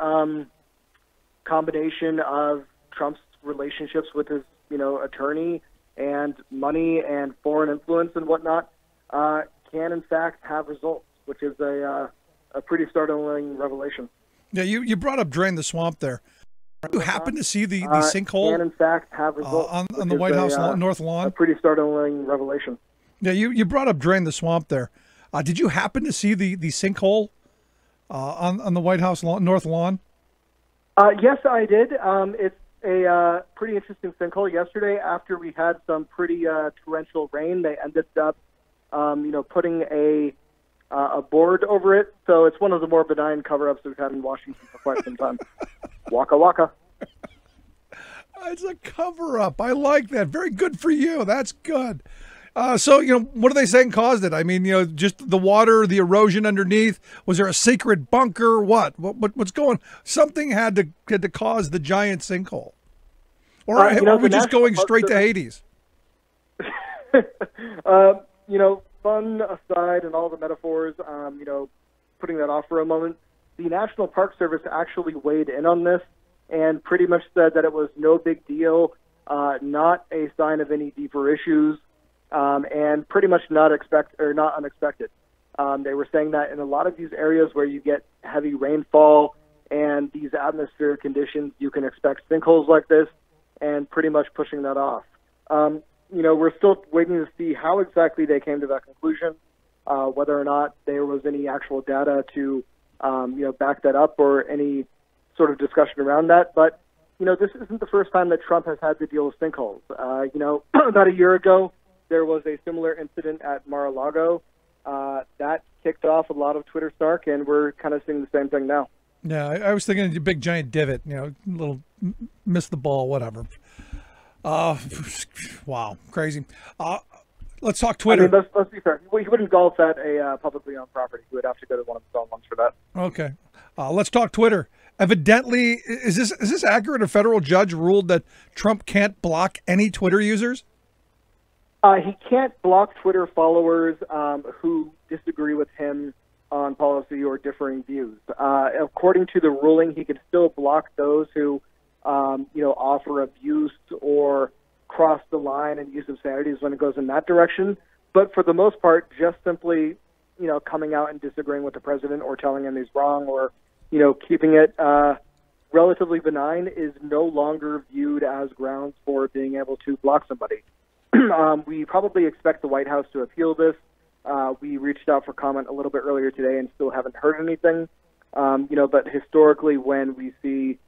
combination of Trump's relationships with his, attorney and money and foreign influence and whatnot can in fact have results, which is a pretty startling revelation. Yeah, you brought up Drain the Swamp there. You happen to see the sinkhole can in fact have results on the White House North Lawn? A pretty startling revelation. Yeah, you brought up Drain the Swamp there. Did you happen to see the sinkhole on the White House North Lawn? Yes, I did. It's a pretty interesting sinkhole. Yesterday, after we had some pretty torrential rain, they ended up, putting a board over it. So it's one of the more benign cover-ups we've had in Washington for quite some time. Waka waka. It's a cover-up. I like that. Very good for you. That's good. So, what are they saying caused it? I mean, just the water, the erosion underneath. Was there a secret bunker? What's going? Something had to cause the giant sinkhole. Or are we just going straight to Hades? Fun aside and all the metaphors, putting that off for a moment, the National Park Service actually weighed in on this and pretty much said that it was no big deal, not a sign of any deeper issues, and pretty much not unexpected. They were saying that in a lot of these areas where you get heavy rainfall and these atmospheric conditions, you can expect sinkholes like this, and pretty much pushing that off. we're still waiting to see how exactly they came to that conclusion, whether or not there was any actual data to, back that up or any sort of discussion around that. But, this isn't the first time that Trump has had to deal with sinkholes. About a year ago, there was a similar incident at Mar-a-Lago. That kicked off a lot of Twitter snark, and we're kind of seeing the same thing now. Yeah, I was thinking a big giant divot, little miss the ball, whatever. Wow, crazy. Let's talk Twitter. I mean, let's be fair. He wouldn't golf at a publicly owned property. He would have to go to one of his own ones for that. Okay. Let's talk Twitter. Evidently, is this accurate? A federal judge ruled that Trump can't block any Twitter users? He can't block Twitter followers who disagree with him on policy or differing views. According to the ruling, he can still block those who, offer abuse or cross the line and use obscenities when it goes in that direction. But for the most part, just simply, coming out and disagreeing with the president or telling him he's wrong or, keeping it relatively benign is no longer viewed as grounds for being able to block somebody. We probably expect the White House to appeal this. We reached out for comment a little bit earlier today and still haven't heard anything. But historically, when we see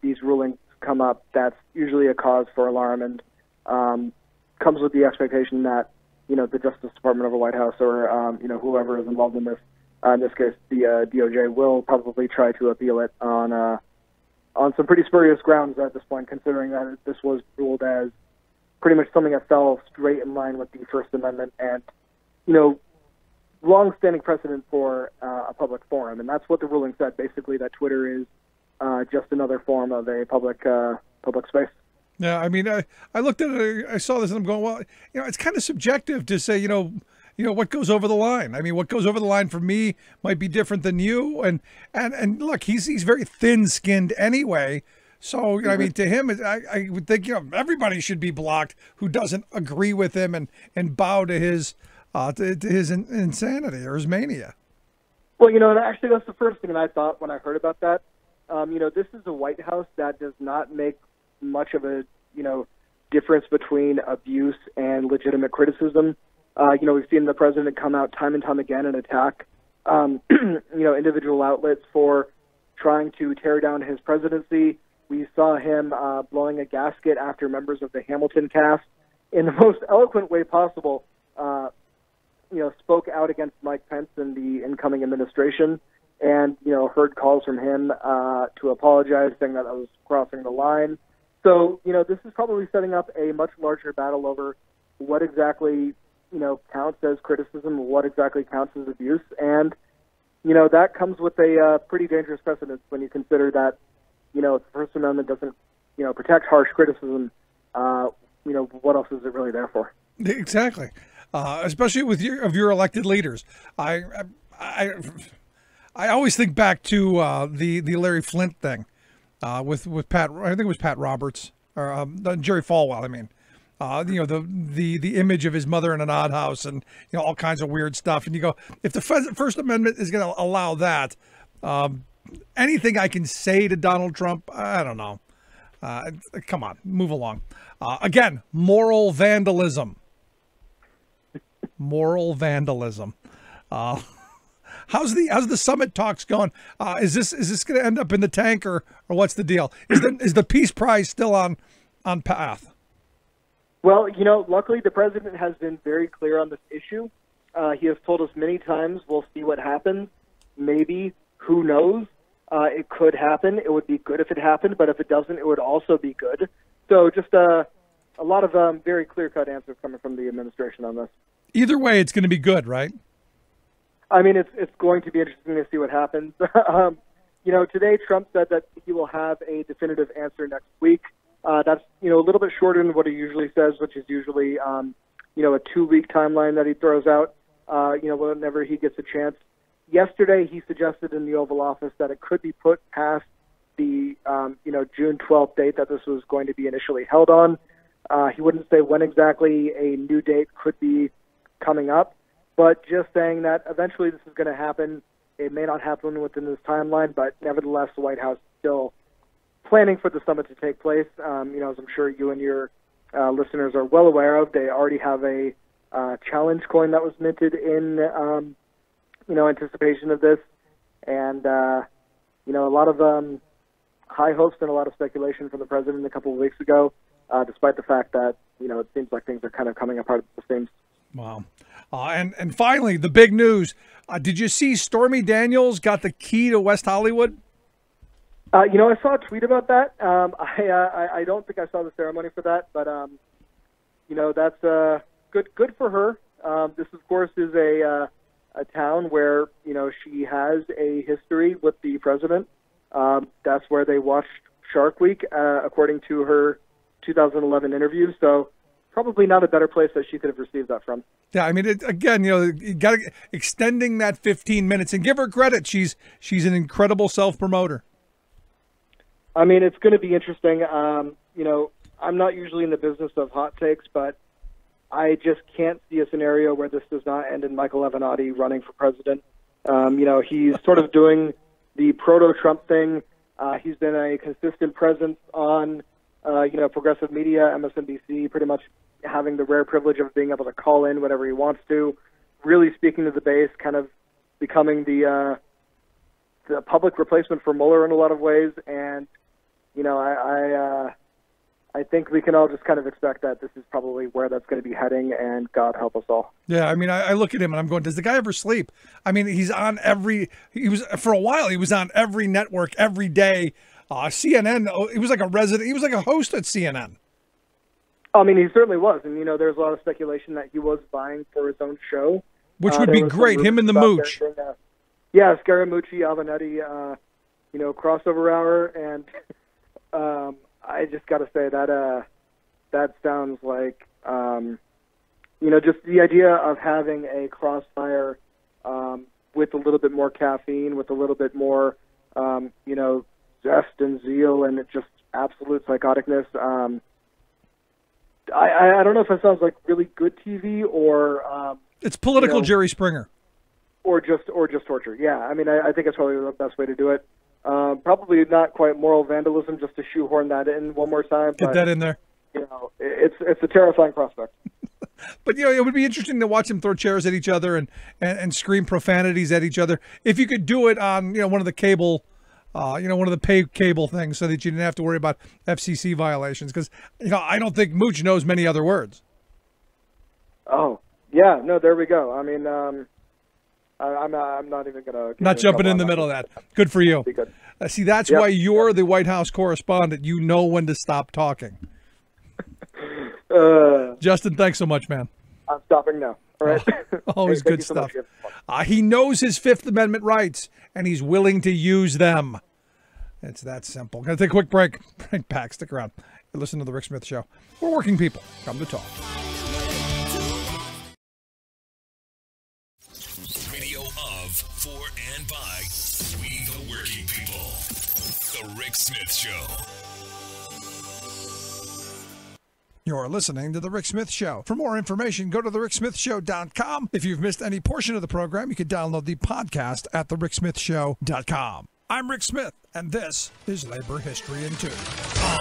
these rulings come up, that's usually a cause for alarm and comes with the expectation that, the Justice Department of the White House or, whoever is involved in this, in this case, the DOJ, will probably try to appeal it on some pretty spurious grounds at this point, considering that this was ruled as pretty much something that fell straight in line with the First Amendment and, long-standing precedent for a public forum. And that's what the ruling said, basically, that Twitter is just another form of a public space. Yeah, I mean, I looked at it, I saw this, and I'm going, well, it's kind of subjective to say, what goes over the line. I mean, what goes over the line for me might be different than you. And look, he's very thin-skinned anyway. So, I mean, to him, I would think, everybody should be blocked who doesn't agree with him and bow to his insanity or his mania. Well, actually, that's the first thing I thought when I heard about that. This is a White House that does not make much of a, difference between abuse and legitimate criticism. We've seen the president come out time and time again and attack, individual outlets for trying to tear down his presidency. We saw him blowing a gasket after members of the Hamilton cast in the most eloquent way possible, spoke out against Mike Pence and the incoming administration and, heard calls from him to apologize, saying that I was crossing the line. So, this is probably setting up a much larger battle over what exactly, counts as criticism, what exactly counts as abuse. And, that comes with a pretty dangerous precedent when you consider that, the First Amendment doesn't, protect harsh criticism. What else is it really there for? Exactly. Especially with your elected leaders. I always think back to the Larry Flint thing with Pat. I think it was Pat Roberts or Jerry Falwell. I mean, the image of his mother in an odd house and all kinds of weird stuff. And you go, if the First Amendment is going to allow that, anything I can say to Donald Trump, I don't know. Come on, move along. Again, moral vandalism. Moral vandalism. How's the summit talks going? Is this going to end up in the tank or what's the deal? Is the peace prize still on path? Well, luckily the president has been very clear on this issue. He has told us many times, we'll see what happens. Maybe, who knows? It could happen. It would be good if it happened, but if it doesn't, it would also be good. So just a lot of very clear-cut answers coming from the administration on this. Either way, it's going to be good, right? I mean, it's going to be interesting to see what happens. Today Trump said that he will have a definitive answer next week. That's, a little bit shorter than what he usually says, which is usually, a 2-week timeline that he throws out, whenever he gets a chance. Yesterday, he suggested in the Oval Office that it could be put past the, June 12th date that this was going to be initially held on. He wouldn't say when exactly a new date could be coming up, but just saying that eventually this is going to happen. It may not happen within this timeline, but nevertheless, the White House is still planning for the summit to take place. As I'm sure you and your listeners are well aware of. They already have a challenge coin that was minted in, anticipation of this. And, a lot of high hopes and a lot of speculation from the president a couple of weeks ago, despite the fact that, it seems like things are kind of coming apart at the seams. Wow. And finally, the big news. Did you see Stormy Daniels got the key to West Hollywood? I saw a tweet about that. I don't think I saw the ceremony for that, but, that's good for her. This, of course, is a town where, she has a history with the president. That's where they watched Shark Week, according to her 2011 interview. So probably not a better place that she could have received that from. Yeah, I mean, you got to extending that 15 minutes and give her credit. She's an incredible self-promoter. I mean, it's going to be interesting. I'm not usually in the business of hot takes, but I just can't see a scenario where this does not end in Michael Avenatti running for president. He's sort of doing the proto-Trump thing. He's been a consistent presence on, progressive media, MSNBC, pretty much having the rare privilege of being able to call in whenever he wants to, really speaking to the base, kind of becoming the public replacement for Mueller in a lot of ways. And, I think we can all just kind of expect that this is probably where that's going to be heading, and God help us all. Yeah, I mean, I look at him and I'm going, does the guy ever sleep? I mean, for a while, he was on every network every day. CNN, he was like a resident. He was like a host at CNN. I mean, he certainly was. And, there's a lot of speculation that he was vying for his own show. Which would be great, him and the Mooch. Scaramucci, Avenatti, crossover hour. And I just got to say that sounds like, just the idea of having a crossfire with a little bit more caffeine, with a little bit more, zest and zeal and just absolute psychoticness. I don't know if that sounds like really good TV or it's political Jerry Springer, or just torture. Yeah, I mean, I think it's probably the best way to do it. Probably not quite moral vandalism, just to shoehorn that in one more time. Get that in there. It's a terrifying prospect. But it would be interesting to watch them throw chairs at each other and scream profanities at each other. If you could do it on one of the cable. One of the pay cable things, so that you didn't have to worry about FCC violations. Because I don't think Mooch knows many other words. Oh yeah, no, there we go. I mean, I'm not even gonna not jumping in the middle of that. Good for you. Good. See, that's why you're the White House correspondent. You know when to stop talking. Justin, thanks so much, man. I'm stopping now. All right. Always good stuff. He knows his Fifth Amendment rights, and he's willing to use them. It's that simple. Gonna take a quick break. Break back. Stick around. You listen to the Rick Smith Show. We're working people. Come to talk. Radio of, for, and by we the working people. The Rick Smith Show. You're listening to The Rick Smith Show. For more information, go to thericksmithshow.com. If you've missed any portion of the program, you can download the podcast at thericksmithshow.com. I'm Rick Smith, and this is Labor History in 2.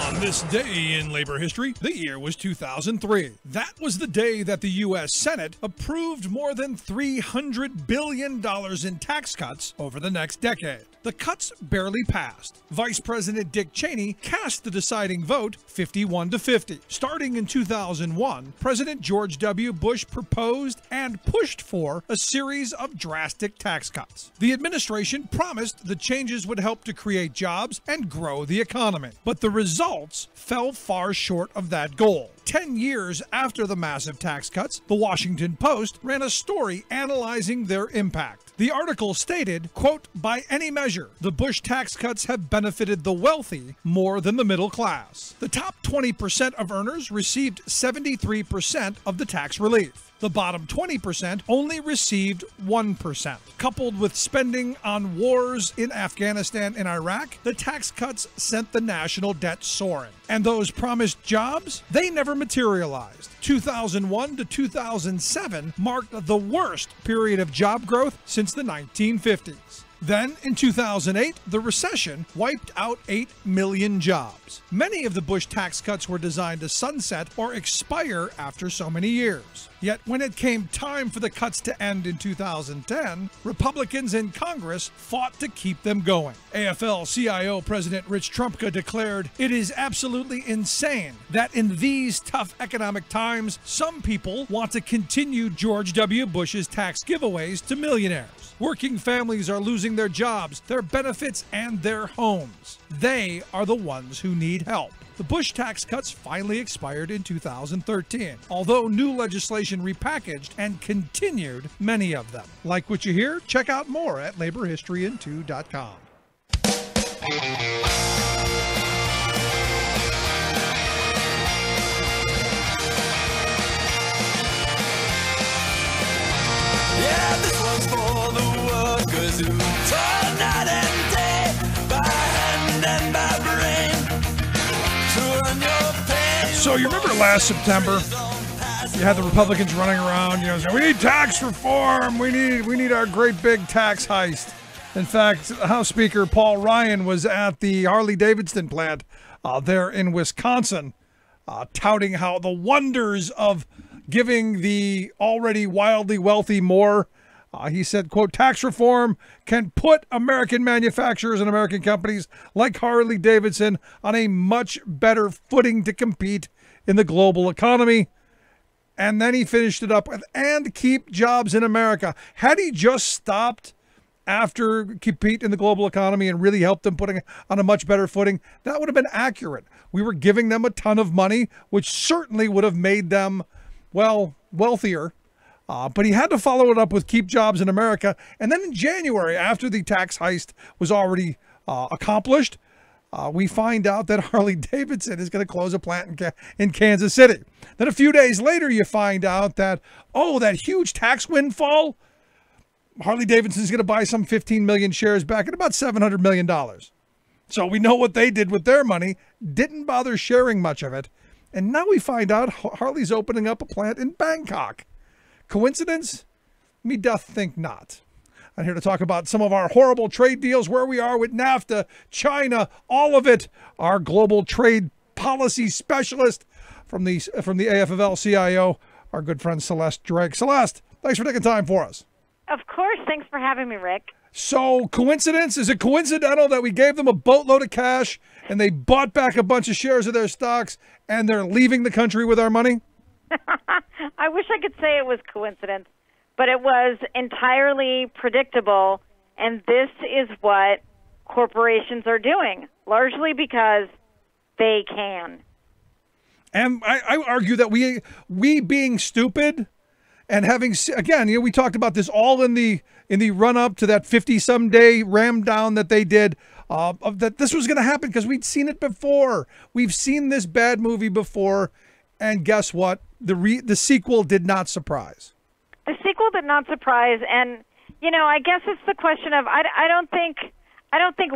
On this day in labor history, the year was 2003. That was the day that the U.S. Senate approved more than $300 billion in tax cuts over the next decade. The cuts barely passed. Vice President Dick Cheney cast the deciding vote 51-50. Starting in 2001, President George W. Bush proposed and pushed for a series of drastic tax cuts. The administration promised the changes would help to create jobs and grow the economy, but the results fell far short of that goal. 10 years after the massive tax cuts, the Washington Post ran a story analyzing their impact. The article stated, quote, "By any measure, the Bush tax cuts have benefited the wealthy more than the middle class. The top 20% of earners received 73% of the tax relief. The bottom 20% only received 1%. Coupled with spending on wars in Afghanistan and Iraq, the tax cuts sent the national debt soaring. And those promised jobs, they never materialized. 2001 to 2007 marked the worst period of job growth since the 1950s. Then, in 2008, the recession wiped out 8 million jobs. Many of the Bush tax cuts were designed to sunset or expire after so many years. Yet, when it came time for the cuts to end in 2010, Republicans in Congress fought to keep them going. AFL-CIO President Rich Trumka declared, "It is absolutely insane that in these tough economic times, some people want to continue George W. Bush's tax giveaways to millionaires. Working families are losing their jobs, their benefits, and their homes. They are the ones who need help." The Bush tax cuts finally expired in 2013, although new legislation repackaged and continued many of them. Like what you hear? Check out more at laborhistoryin2.com. Yeah, this one's for the workers who toil night and day, by hand and by brain, to earn your pay. So you remember last September, you had the Republicans running around, saying, we need tax reform, we need our great big tax heist. In fact, House Speaker Paul Ryan was at the Harley-Davidson plant there in Wisconsin, touting how the wonders of giving the already wildly wealthy more. He said, quote, tax reform can put American manufacturers and American companies like Harley-Davidson on a much better footing to compete in the global economy. And then he finished it up with, and keep jobs in America. Had he just stopped after compete in the global economy and really helped them putting on a much better footing, that would have been accurate. We were giving them a ton of money, which certainly would have made them, well, wealthier. But he had to follow it up with keep jobs in America. And then in January, after the tax heist was already accomplished, we find out that Harley-Davidson is going to close a plant in Kansas City. Then a few days later, you find out that, that huge tax windfall, Harley-Davidson is going to buy some 15 million shares back at about $700 million. So we know what they did with their money, didn't bother sharing much of it. And now we find out Harley's opening up a plant in Bangkok. Coincidence? Me doth think not. I'm here to talk about some of our horrible trade deals, where we are with NAFTA, China, all of it. Our global trade policy specialist from the AFL-CIO, our good friend Celeste Drake. Celeste, thanks for taking time for us. Of course. Thanks for having me, Rick. So, coincidence? Is it coincidental that we gave them a boatload of cash and they bought back a bunch of shares of their stocks and they're leaving the country with our money? I wish I could say it was coincidence, but it was entirely predictable, and this is what corporations are doing, largely because they can. And I argue that we being stupid and having, again, we talked about this all in the run-up to that 50-some day ram down that they did, that this was going to happen because we'd seen it before. We've seen this bad movie before, and guess what? The sequel did not surprise. The sequel did not surprise, and I guess it's the question of I don't think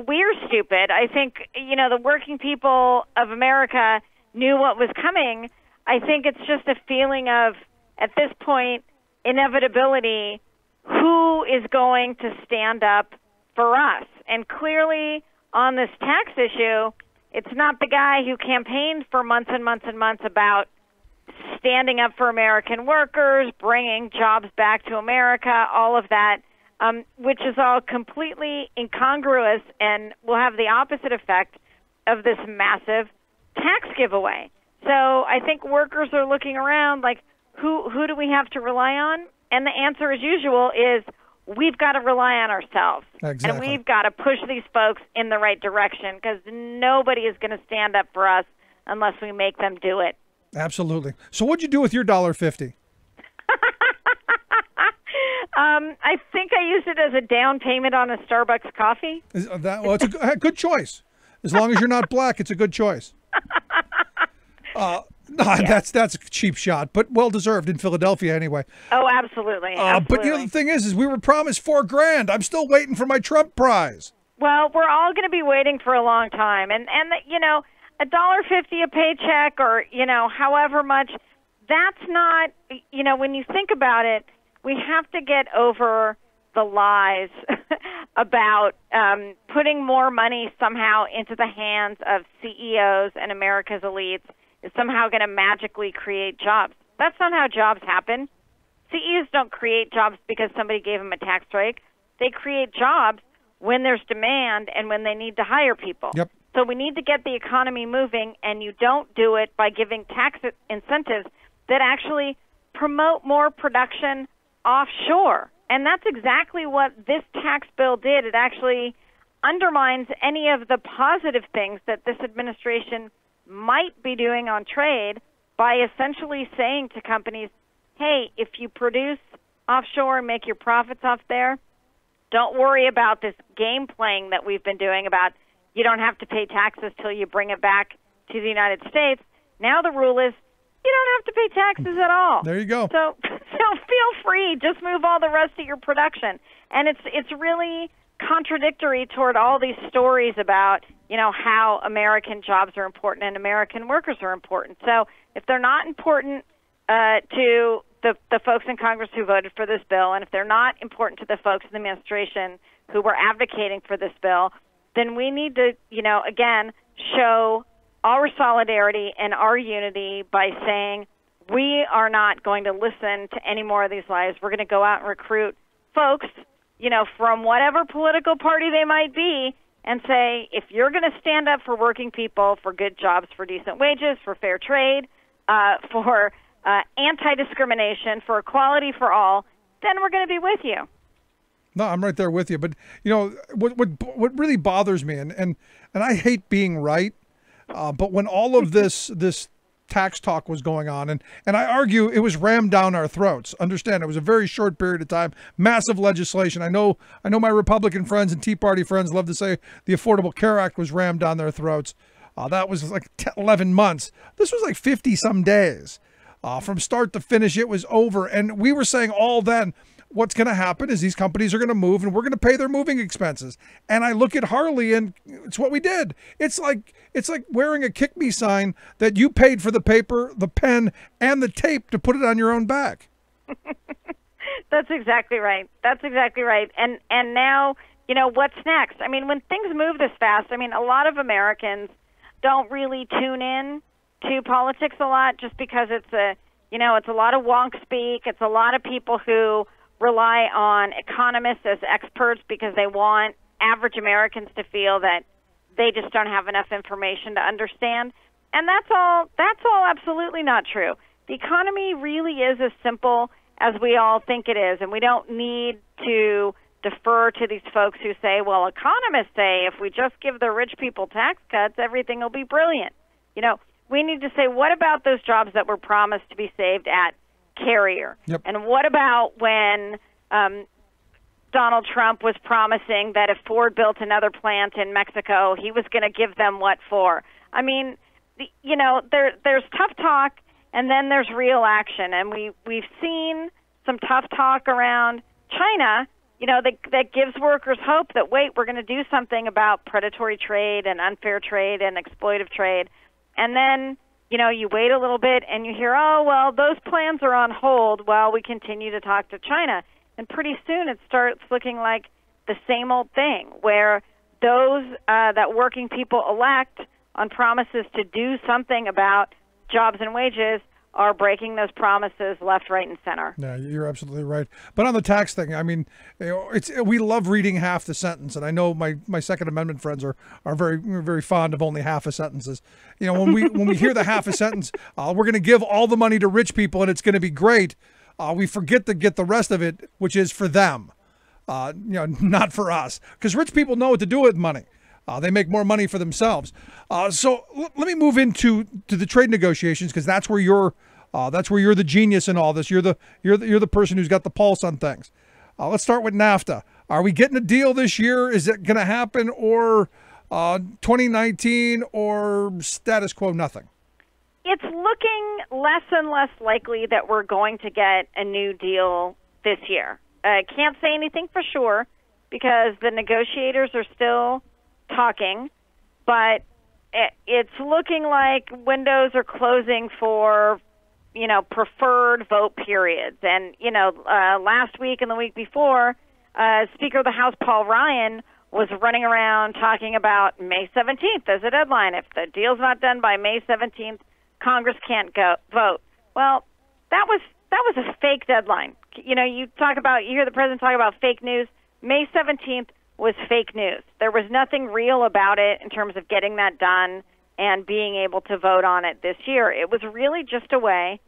we're stupid. I think the working people of America knew what was coming. I think it's just a feeling of, at this point, inevitability. Who is going to stand up for us? And clearly, on this tax issue, it's not the guy who campaigned for months and months and months about standing up for American workers, bringing jobs back to America, all of that, which is all completely incongruous and will have the opposite effect of this massive tax giveaway. So I think workers are looking around like, who do we have to rely on? And the answer, as usual, is we've got to rely on ourselves. Exactly. And we've got to push these folks in the right direction, because nobody is going to stand up for us unless we make them do it. Absolutely. So what'd you do with your $1.50? I think I used it as a down payment on a Starbucks coffee. It's a good choice. As long as you're not black, it's a good choice. Yeah. That's a cheap shot, but well deserved in Philadelphia anyway. Oh, absolutely. But the thing is we were promised $4,000. I'm still waiting for my Trump prize. Well, we're all going to be waiting for a long time, and $1.50 a paycheck, or however much. That's not, when you think about it, we have to get over the lies about putting more money somehow into the hands of CEOs and America's elites is somehow going to magically create jobs. That's not how jobs happen. CEOs don't create jobs because somebody gave them a tax break. They create jobs when there's demand and when they need to hire people. Yep. So we need to get the economy moving, and you don't do it by giving tax incentives that actually promote more production offshore. And that's exactly what this tax bill did. It actually undermines any of the positive things that this administration might be doing on trade by essentially saying to companies, hey, if you produce offshore and make your profits off there, don't worry about this game playing that we've been doing about you don't have to pay taxes till you bring it back to the United States. Now the rule is you don't have to pay taxes at all. There you go. So feel free, just move all the rest of your production. And it's really contradictory toward all these stories about, how American jobs are important and American workers are important. So if they're not important to the folks in Congress who voted for this bill, and if they're not important to the folks in the administration who were advocating for this bill, then we need to, again, show our solidarity and our unity by saying we are not going to listen to any more of these lies. We're going to go out and recruit folks, from whatever political party they might be, and say, if you're going to stand up for working people, for good jobs, for decent wages, for fair trade, for anti-discrimination, for equality for all, then we're going to be with you. No, I'm right there with you. But what really bothers me, and I hate being right, but when all of this tax talk was going on, and I argue it was rammed down our throats. Understand, it was a very short period of time, massive legislation. I know my Republican friends and Tea Party friends love to say the Affordable Care Act was rammed down their throats. That was like 11 months. This was like 50 some days. From start to finish, it was over. And we were saying all then, what's going to happen is these companies are going to move and we're going to pay their moving expenses. And I look at Harley and it's what we did. It's like wearing a kick me sign that you paid for the paper, the pen, and the tape to put it on your own back. That's exactly right. That's exactly right. And now, what's next? I mean, when things move this fast, a lot of Americans don't really tune in to politics a lot just because it's a lot of wonk speak. It's a lot of people who rely on economists as experts because they want average Americans to feel that they just don't have enough information to understand. And that's all absolutely not true. The economy really is as simple as we all think it is, and we don't need to defer to these folks who say, well, economists say if we just give the rich people tax cuts, everything will be brilliant. We need to say, what about those jobs that were promised to be saved at Carrier? Yep. And what about when Donald Trump was promising that if Ford built another plant in Mexico, he was going to give them what for? There's tough talk, and then there's real action. And we've seen some tough talk around China, that gives workers hope that, wait, we're going to do something about predatory trade and unfair trade and exploitive trade. And then, you wait a little bit and you hear, oh, well, those plans are on hold while we continue to talk to China. And pretty soon it starts looking like the same old thing where those that working people elect on promises to do something about jobs and wages are breaking those promises left, right, and center. Yeah, you're absolutely right. But on the tax thing, we love reading half the sentence, and I know my Second Amendment friends are very, very fond of only half a sentences. When we hear the half a sentence, we're going to give all the money to rich people and it's going to be great. We forget to get the rest of it, which is for them, not for us, because rich people know what to do with money. They make more money for themselves. So let me move into the trade negotiations, because that's where you're the genius in all this. You're the person who's got the pulse on things. Let's start with NAFTA. Are we getting a deal this year? Is it going to happen, or 2019, or status quo, nothing? It's looking less and less likely that we're going to get a new deal this year. I can't say anything for sure because the negotiators are still talking, but it's looking like windows are closing for, preferred vote periods. And, last week and the week before, Speaker of the House Paul Ryan was running around talking about May 17th as a deadline. If the deal's not done by May 17th, Congress can't vote. Well, that was a fake deadline. You know, you hear the president talk about fake news. May 17th was fake news. There was nothing real about it in terms of getting that done and being able to vote on it this year. It was really just a way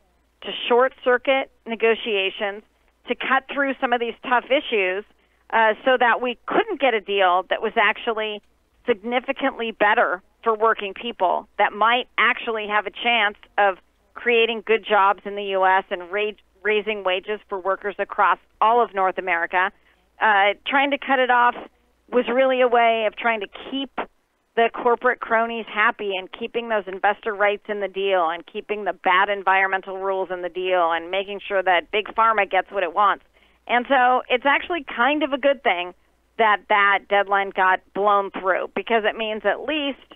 to short-circuit negotiations, to cut through some of these tough issues so that we couldn't get a deal that was actually significantly better for working people, that might actually have a chance of creating good jobs in the U.S. and raising wages for workers across all of North America. Trying to cut it off was really a way of trying to keep the corporate cronies happy and keeping those investor rights in the deal and keeping the bad environmental rules in the deal and making sure that Big Pharma gets what it wants. And so it's actually kind of a good thing that that deadline got blown through, because it means at least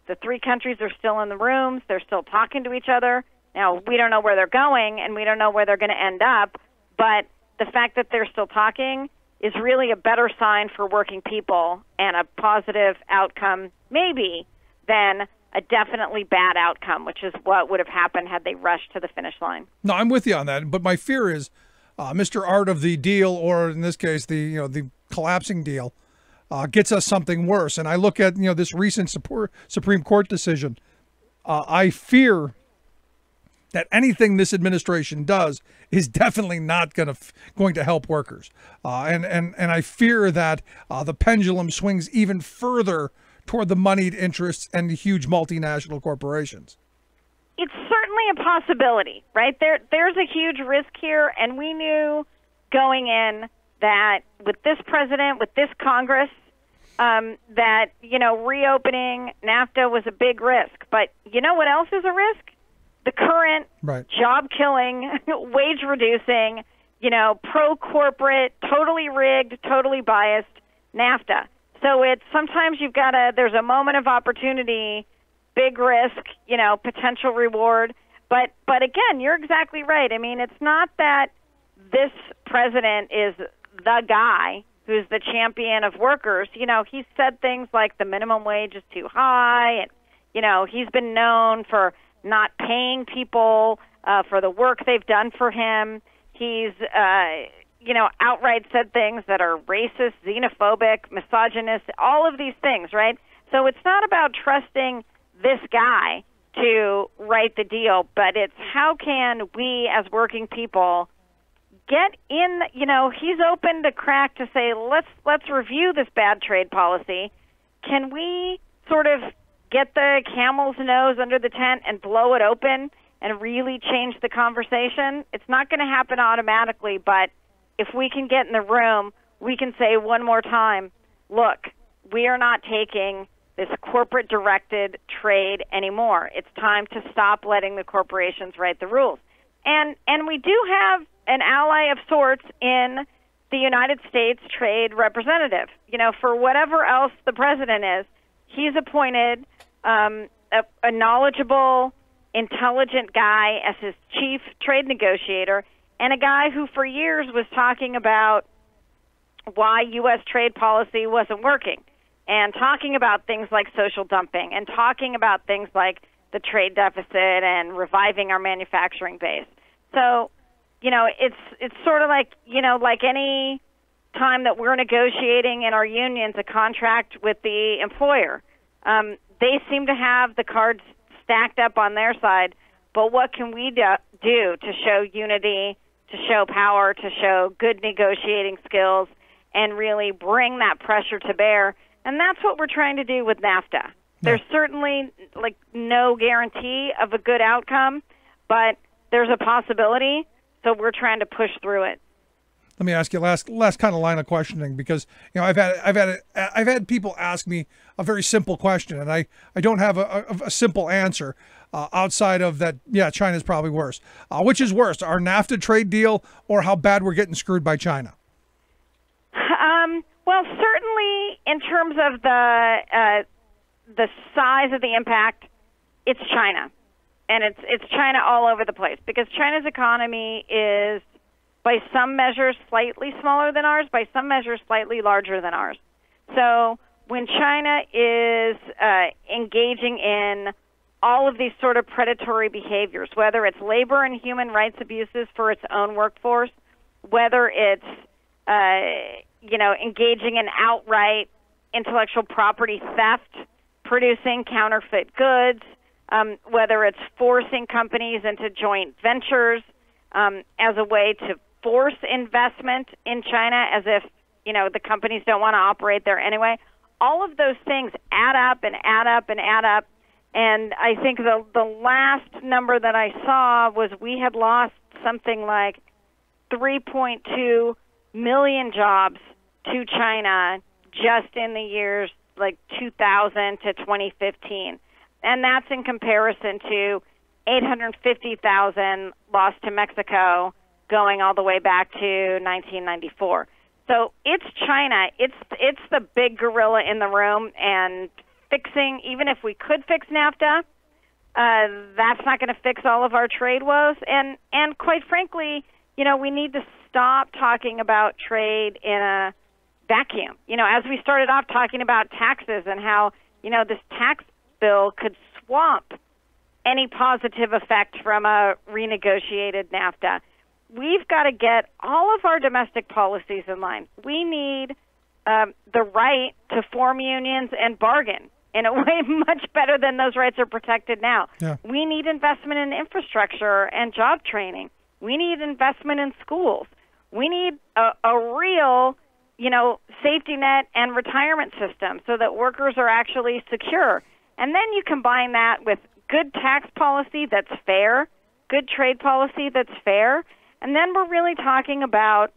the three countries are still in the rooms. They're still talking to each other. Now, we don't know where they're going, and we don't know where they're going to end up, but the fact that they're still talking is really a better sign for working people and a positive outcome, maybe, than a definitely bad outcome, which is what would have happened had they rushed to the finish line. No, I'm with you on that, but my fear is Mr. Art of the deal, or in this case, the collapsing deal, gets us something worse. And I look at this recent Supreme Court decision. I fear that anything this administration does is definitely not going to help workers, and I fear that the pendulum swings even further toward the moneyed interests and the huge multinational corporations. It's certainly a possibility, right? There's a huge risk here, and we knew going in that with this president, with this Congress, that reopening NAFTA was a big risk. But you know what else is a risk? The current job-killing, wage-reducing, pro-corporate, totally rigged, totally biased NAFTA. So it's sometimes there's a moment of opportunity, big risk, potential reward. But again, you're exactly right. I mean, it's not that this president is the guy who's the champion of workers. He's said things like the minimum wage is too high, and, he's been known for not paying people for the work they've done for him. He's, outright said things that are racist, xenophobic, misogynist, all of these things, right? So it's not about trusting this guy to write the deal, but it's how can we as working people get in, he's opened a crack to say, let's review this bad trade policy. Can we sort of get the camel's nose under the tent and blow it open and really change the conversation? It's not going to happen automatically, but if we can get in the room, we can say one more time, look, we are not taking this corporate-directed trade anymore. It's time to stop letting the corporations write the rules. And we do have an ally of sorts in the United States Trade Representative. For whatever else the president is, he's appointed a knowledgeable, intelligent guy as his chief trade negotiator, and a guy who for years was talking about why U.S. trade policy wasn't working, and talking about things like social dumping, and talking about things like the trade deficit and reviving our manufacturing base. So, it's sort of like, like any time that we're negotiating in our unions a contract with the employer. They seem to have the cards stacked up on their side, but what can we do to show unity, to show power, to show good negotiating skills, and really bring that pressure to bear? And that's what we're trying to do with NAFTA. There's certainly no guarantee of a good outcome, but there's a possibility, so we're trying to push through it. Let me ask you last kind of line of questioning, because I've had people ask me a very simple question, and I don't have a simple answer outside of that. Yeah, China's probably worse. Which is worse, our NAFTA trade deal or how bad we're getting screwed by China? Well, certainly in terms of the size of the impact, it's China, and it's China all over the place, because China's economy is by some measures slightly smaller than ours, by some measures slightly larger than ours. So when China is engaging in all of these sort of predatory behaviors, whether it's labor and human rights abuses for its own workforce, whether it's engaging in outright intellectual property theft, producing counterfeit goods, whether it's forcing companies into joint ventures as a way to force investment in China as if, the companies don't want to operate there anyway. All of those things add up and add up and add up. And I think the last number that I saw was we had lost something like 3.2 million jobs to China just in the years like 2000 to 2015. And that's in comparison to 850,000 lost to Mexico going all the way back to 1994. So it's China. It's the big gorilla in the room, and fixing, even if we could fix NAFTA, that's not going to fix all of our trade woes. And quite frankly, we need to stop talking about trade in a vacuum. As we started off talking about taxes and how, this tax bill could swamp any positive effect from a renegotiated NAFTA. We've got to get all of our domestic policies in line. We need the right to form unions and bargain in a way much better than those rights are protected now. Yeah. We need investment in infrastructure and job training. We need investment in schools. We need a real, safety net and retirement system so that workers are actually secure. And then you combine that with good tax policy that's fair, good trade policy that's fair, and then we're really talking about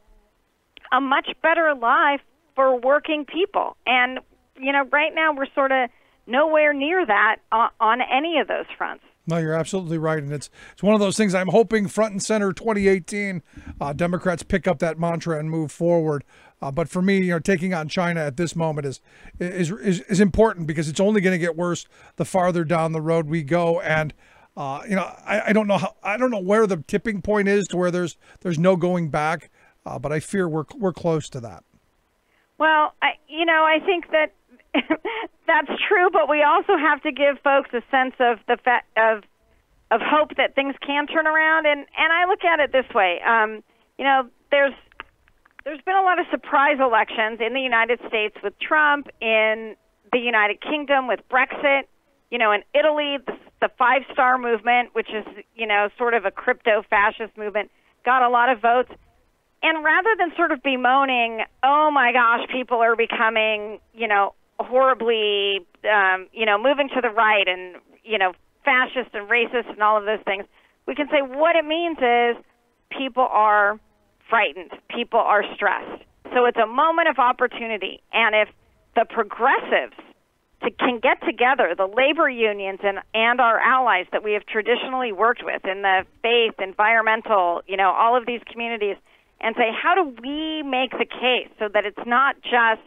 a much better life for working people. And, right now we're sort of nowhere near that on any of those fronts. No, you're absolutely right. And it's one of those things I'm hoping front and center 2018, Democrats pick up that mantra and move forward. But for me, taking on China at this moment is important because it's only going to get worse the farther down the road we go. And I don't know where the tipping point is to where there's no going back, but I fear we're close to that. Well, I think that that's true, but we also have to give folks a sense of the of hope that things can turn around. And I look at it this way. There's been a lot of surprise elections in the United States with Trump, in the United Kingdom with Brexit, in Italy, the Five Star Movement, which is, sort of a crypto-fascist movement, got a lot of votes. And rather than sort of bemoaning, oh my gosh, people are becoming, horribly, moving to the right and, fascist and racist and all of those things, we can say what it means is people are frightened. People are stressed. So it's a moment of opportunity. And if the progressives can get together, the labor unions and our allies that we have traditionally worked with in the faith, environmental, all of these communities, and say, how do we make the case so that it's not just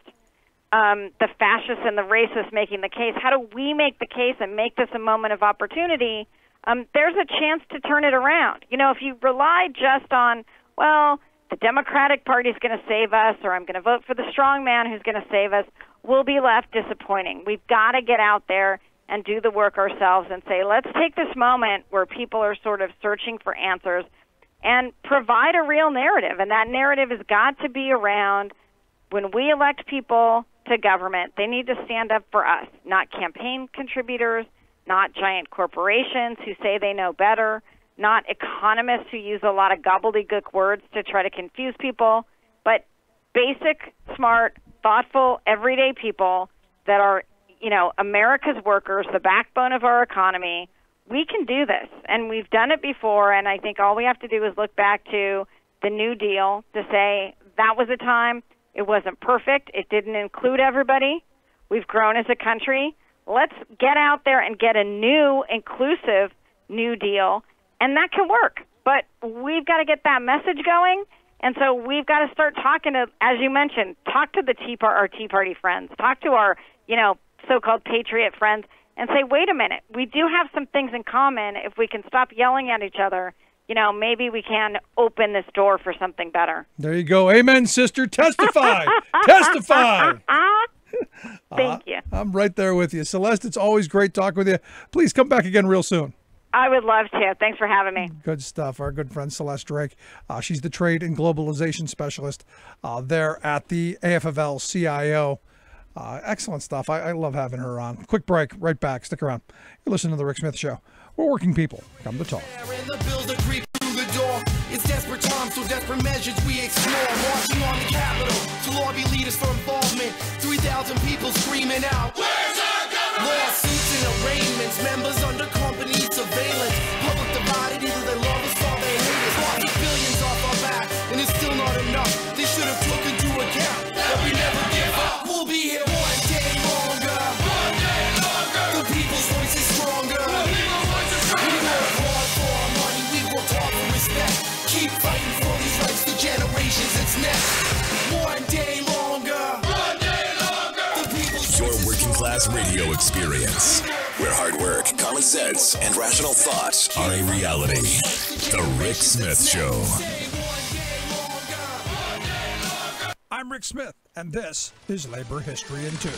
the fascists and the racists making the case? How do we make the case and make this a moment of opportunity? There's a chance to turn it around. If you rely just on, well, the Democratic Party is going to save us, or I'm going to vote for the strong man who's going to save us, we'll be left disappointing. We've got to get out there and do the work ourselves and say, let's take this moment where people are sort of searching for answers and provide a real narrative. And that narrative has got to be around when we elect people to government, they need to stand up for us, not campaign contributors, not giant corporations who say they know better, not economists who use a lot of gobbledygook words to try to confuse people, but basic, smart, thoughtful, everyday people that are, America's workers, the backbone of our economy. We can do this, and we've done it before, and I think all we have to do is look back to the New Deal to say that was a time. It wasn't perfect. It didn't include everybody. We've grown as a country. Let's get out there and get a new, inclusive New Deal, and that can work. But we've got to get that message going, and so we've got to start talking to, as you mentioned, talk to our Tea Party friends, talk to our, so-called patriot friends, and say, wait a minute, we do have some things in common if we can stop yelling at each other maybe we can open this door for something better. There you go. Amen, sister. Testify. Testify. Thank you. I'm right there with you. Celeste, it's always great talking with you. Please come back again real soon. I would love to. Thanks for having me. Good stuff. Our good friend Celeste Drake. She's the trade and globalization specialist there at the AFL-CIO. Excellent stuff. I love having her on. Quick break. Right back. Stick around. You're listening to The Rick Smith Show. We're working people. Come to talk. It's desperate times, so desperate measures we explore. Marching on the Capitol to lobby leaders for involvement. 3,000 people screaming out, "Where's our government?" Lawsuits and arraignments, members under company surveillance. Public divided, either they love us or they hate us. Lost billions off our back, and it's still not enough. They should have took into account that we never give up. We'll be here one day longer. One day longer. The people's voice is stronger. The people's voice is stronger. We work hard for our money. We work hard for respect. Keep fighting for these rights for generations. It's next. One day longer. One day longer. The people's Your working class radio experience, where hard work, common sense, and rational thought are a reality. The Rick Smith Show. I'm Rick Smith, and this is Labor History in 2.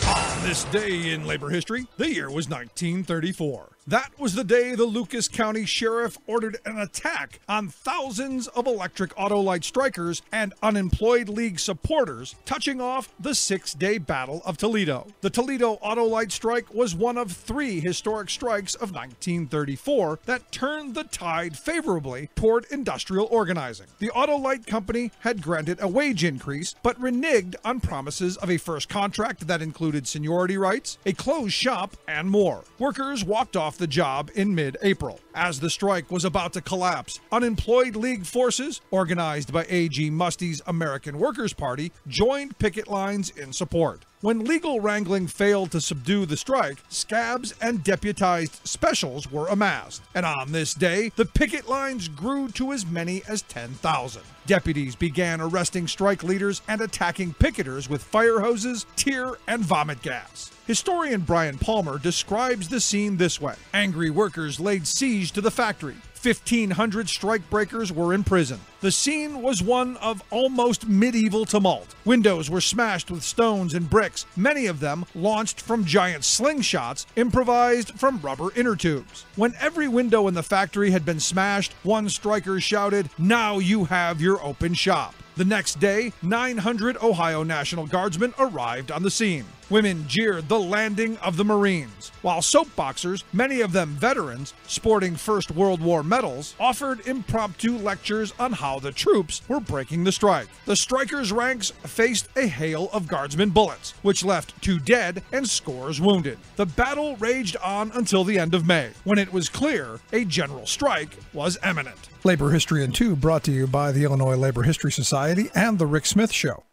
On this day in labor history, the year was 1934. That was the day the Lucas County Sheriff ordered an attack on thousands of electric Autolite strikers and unemployed league supporters, touching off the 6-day Battle of Toledo. The Toledo Autolite strike was one of 3 historic strikes of 1934 that turned the tide favorably toward industrial organizing. The Autolite Company had granted a wage increase, but reneged on promises of a first contract that included seniority rights, a closed shop, and more. Workers walked off the job in mid-April. As the strike was about to collapse, unemployed league forces, organized by A.G. Musty's American Workers' Party, joined picket lines in support. When legal wrangling failed to subdue the strike, scabs and deputized specials were amassed. And on this day, the picket lines grew to as many as 10,000. Deputies began arresting strike leaders and attacking picketers with fire hoses, tear, and vomit gas. Historian Brian Palmer describes the scene this way. Angry workers laid siege to the factory. 1,500 strikebreakers were in prison. The scene was one of almost medieval tumult. Windows were smashed with stones and bricks, many of them launched from giant slingshots improvised from rubber inner tubes. When every window in the factory had been smashed, one striker shouted, "Now you have your open shop." The next day, 900 Ohio National Guardsmen arrived on the scene. Women jeered the landing of the Marines, while soapboxers, many of them veterans, sporting First World War medals, offered impromptu lectures on how the troops were breaking the strike. The strikers' ranks faced a hail of Guardsmen bullets, which left 2 dead and scores wounded. The battle raged on until the end of May, when it was clear a general strike was imminent. Labor History in 2 brought to you by the Illinois Labor History Society and The Rick Smith Show.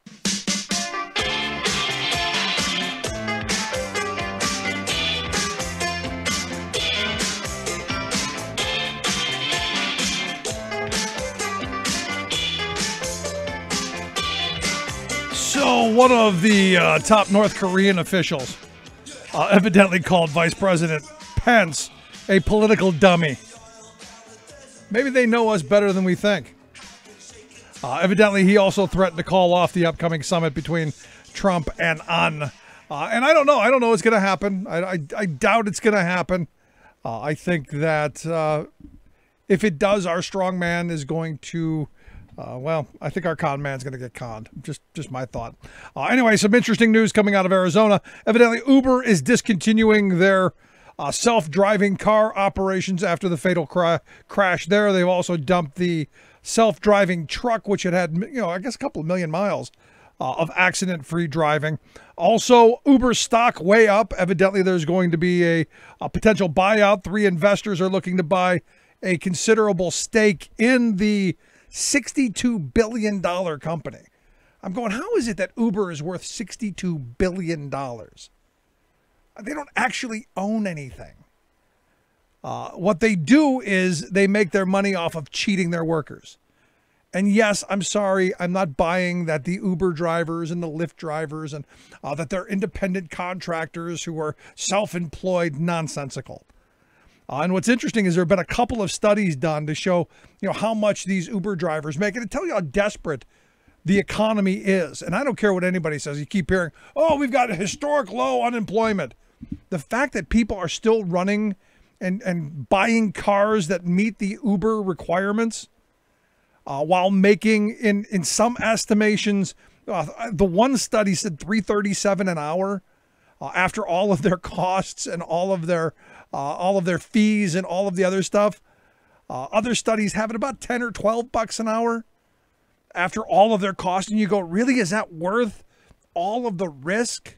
So one of the top North Korean officials evidently called Vice President Pence a political dummy. Maybe they know us better than we think. Evidently, he also threatened to call off the upcoming summit between Trump and An. And I don't know. I don't know what's going to happen. I doubt it's going to happen. I think that if it does, our strong man is going to... I think our con man's going to get conned. Just my thought. Anyway, some interesting news coming out of Arizona. Evidently, Uber is discontinuing their self-driving car operations after the fatal crash there. They've also dumped the self-driving truck, which had, I guess a couple of million miles of accident-free driving. Also, Uber stock way up. Evidently, there's going to be a potential buyout. 3 investors are looking to buy a considerable stake in the $62 billion company. I'm going, how is it that Uber is worth $62 billion? They don't actually own anything. What they do is they make their money off of cheating their workers. And yes, I'm sorry, I'm not buying that the Uber drivers and the Lyft drivers and that they're independent contractors who are self-employed, nonsensical. And what's interesting is there have been a couple of studies done to show, how much these Uber drivers make, and to tell you how desperate the economy is. And I don't care what anybody says. You keep hearing, oh, we've got a historic low unemployment. The fact that people are still running and buying cars that meet the Uber requirements, while making, in some estimations, the one study said $3.37 an hour after all of their costs and all of their fees and all of the other stuff. Other studies have it about $10 or $12 an hour after all of their costs. And you go, really, is that worth all of the risk?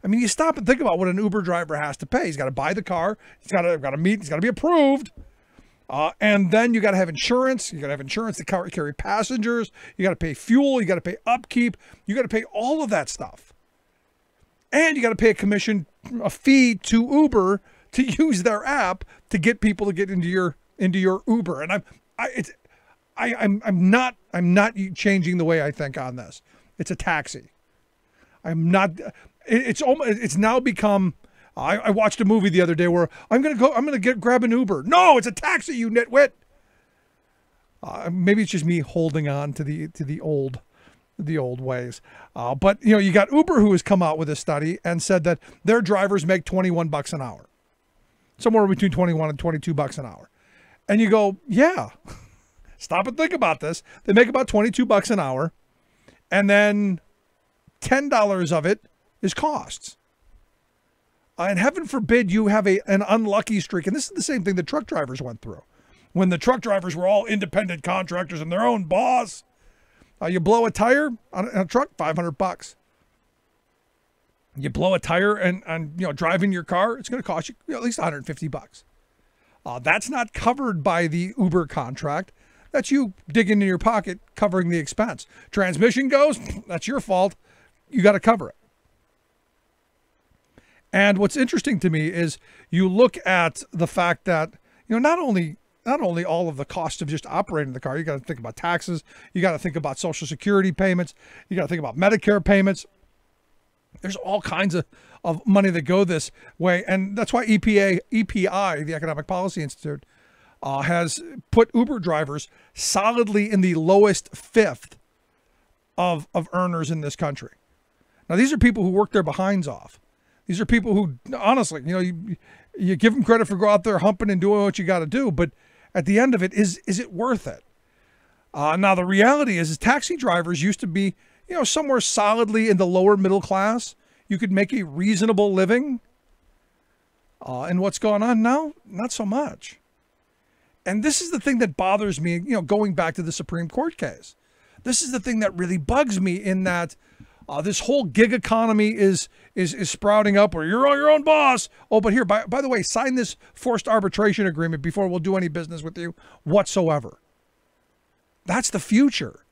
I mean, you stop and think about what an Uber driver has to pay. He's got to buy the car. He's got to meet. He's got to be approved. And then you got to have insurance. You got to have insurance to carry passengers. You got to pay fuel. You got to pay upkeep. You got to pay all of that stuff. And you got to pay a fee to Uber to use their app to get people to get into your Uber. And I'm not changing the way I think on this. It's a taxi. I'm not. It's now become. I watched a movie the other day where I'm gonna grab an Uber. No, it's a taxi, you nitwit. Maybe it's just me holding on to the old ways. But you got Uber, who has come out with a study and said that their drivers make $21 an hour, somewhere between $21 and $22 an hour. And you go, yeah, stop and think about this. They make about $22 an hour, and then $10 of it is costs. And heaven forbid you have an unlucky streak. And this is the same thing the truck drivers went through. When the truck drivers were all independent contractors and their own boss, you blow a tire on a truck, $500. You blow a tire and driving your car, it's going to cost you at least $150. That's not covered by the Uber contract. That's you digging in your pocket, covering the expense. Transmission goes, that's your fault. You got to cover it. And what's interesting to me is you look at the fact that, not only all of the cost of just operating the car, you got to think about taxes, you got to think about Social Security payments, you got to think about Medicare payments. There's all kinds of money that go this way. And that's why EPI, the Economic Policy Institute, has put Uber drivers solidly in the lowest fifth of earners in this country. Now, these are people who work their behinds off. These are people who, honestly, you give them credit for go out there humping and doing what you got to do. But at the end of it, is it worth it? Now, the reality is taxi drivers used to be, somewhere solidly in the lower middle class. You could make a reasonable living. And what's going on now? Not so much. And this is the thing that bothers me, going back to the Supreme Court case. This is the thing that really bugs me in that this whole gig economy is sprouting up where you're your own boss. Oh, but here, by the way, sign this forced arbitration agreement before we'll do any business with you whatsoever. That's the future.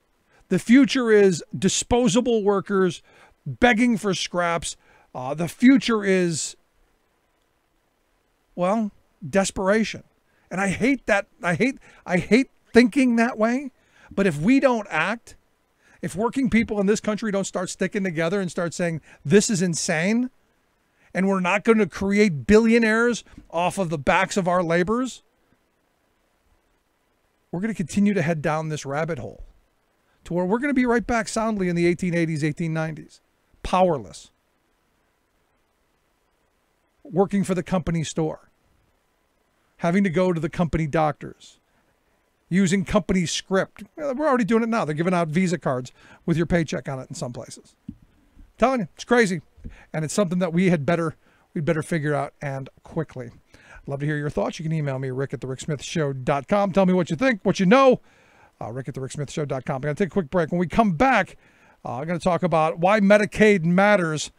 The future is disposable workers begging for scraps. The future is, desperation. And I hate that. I hate thinking that way. But if we don't act, if working people in this country don't start sticking together and start saying, this is insane, and we're not going to create billionaires off of the backs of our laborers, we're going to continue to head down this rabbit hole to where we're going to be right back soundly in the 1880s, 1890s, powerless, working for the company store, having to go to the company doctors, using company script. We're already doing it now. They're giving out Visa cards with your paycheck on it in some places. I'm telling you, it's crazy. And it's something that we'd better figure out, and quickly. I'd love to hear your thoughts. You can email me, rick@thericksmithshow.com. Tell me what you think, what you know. Rick@thericksmithshow.com. I'm going to take a quick break. When we come back, I'm going to talk about why Medicaid matters.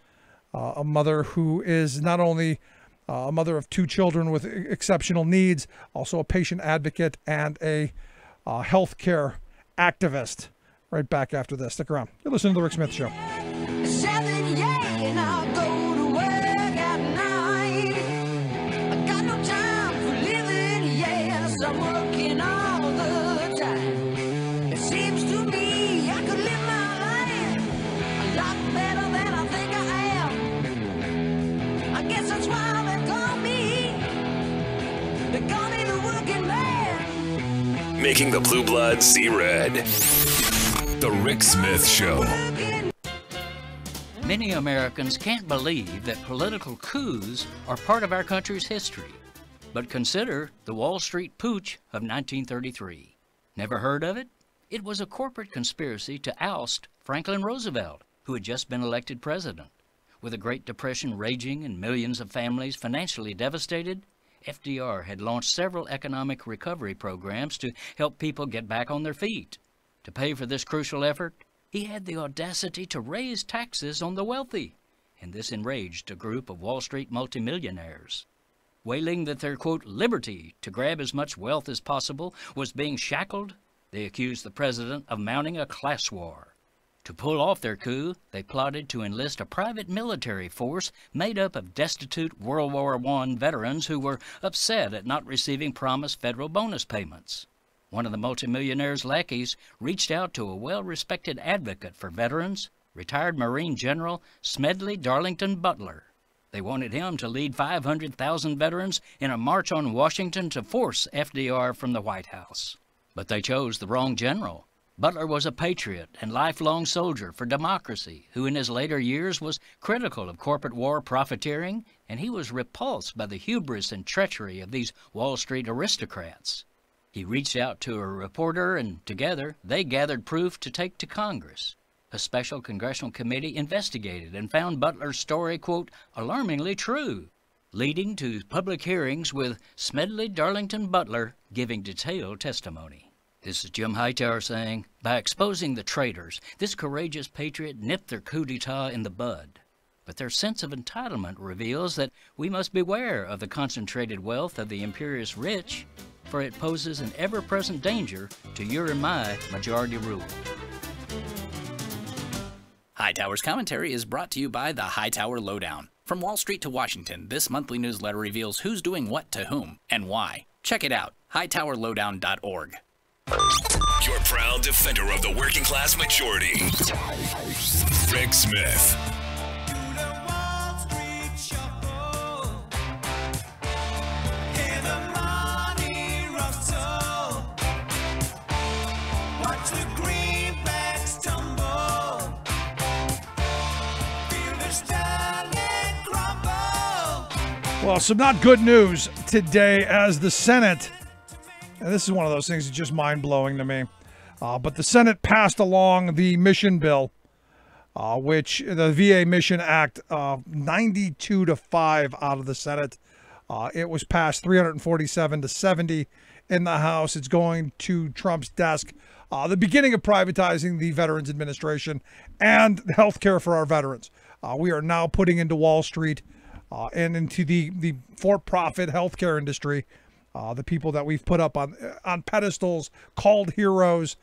A mother who is not only a mother of 2 children with exceptional needs, also a patient advocate and a healthcare activist. Right back after this. Stick around. You're listening to The Rick Smith Show. making the blue bloods see red. The Rick Smith Show. Many Americans can't believe that political coups are part of our country's history. But consider the Wall Street Putsch of 1933. Never heard of it? It was a corporate conspiracy to oust Franklin Roosevelt, who had just been elected president. With the Great Depression raging and millions of families financially devastated, FDR had launched several economic recovery programs to help people get back on their feet. To pay for this crucial effort, he had the audacity to raise taxes on the wealthy, and this enraged a group of Wall Street multimillionaires. Wailing that their, quote, liberty to grab as much wealth as possible was being shackled, they accused the president of mounting a class war. To pull off their coup, they plotted to enlist a private military force made up of destitute World War I veterans who were upset at not receiving promised federal bonus payments. One of the multimillionaire's lackeys reached out to a well-respected advocate for veterans, retired Marine General Smedley Darlington Butler. They wanted him to lead 500,000 veterans in a march on Washington to force FDR from the White House. But they chose the wrong general. Butler was a patriot and lifelong soldier for democracy who in his later years was critical of corporate war profiteering, and he was repulsed by the hubris and treachery of these Wall Street aristocrats. He reached out to a reporter, and together they gathered proof to take to Congress. A special congressional committee investigated and found Butler's story, quote, alarmingly true, leading to public hearings with Smedley Darlington Butler giving detailed testimony. This is Jim Hightower saying, by exposing the traitors, this courageous patriot nipped their coup d'etat in the bud. But their sense of entitlement reveals that we must beware of the concentrated wealth of the imperious rich, for it poses an ever-present danger to your and my majority rule. Hightower's commentary is brought to you by the Hightower Lowdown. From Wall Street to Washington, this monthly newsletter reveals who's doing what to whom and why. Check it out, hightowerlowdown.org. Your proud defender of the working class majority, Rick Smith. Well, some not good news today as the Senate, and this is one of those things that's just mind-blowing to me, but the Senate passed along the mission bill, which the VA Mission Act, 92-5 out of the Senate. It was passed 347-70 in the House. It's going to Trump's desk. The beginning of privatizing the Veterans Administration and health care for our veterans. We are now putting into Wall Street and into the for-profit healthcare industry, the people that we've put up on pedestals, called heroes,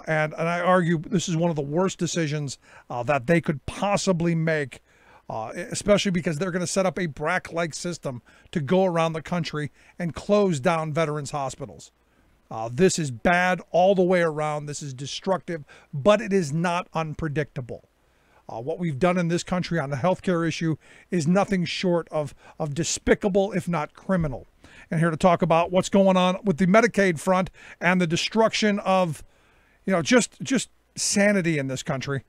and I argue this is one of the worst decisions that they could possibly make, especially because they're going to set up a BRAC-like system to go around the country and close down veterans' hospitals. This is bad all the way around. This is destructive, but it is not unpredictable. What we've done in this country on the healthcare issue is nothing short of despicable, if not criminal. And here to talk about what's going on with the Medicaid front and the destruction of, just sanity in this country.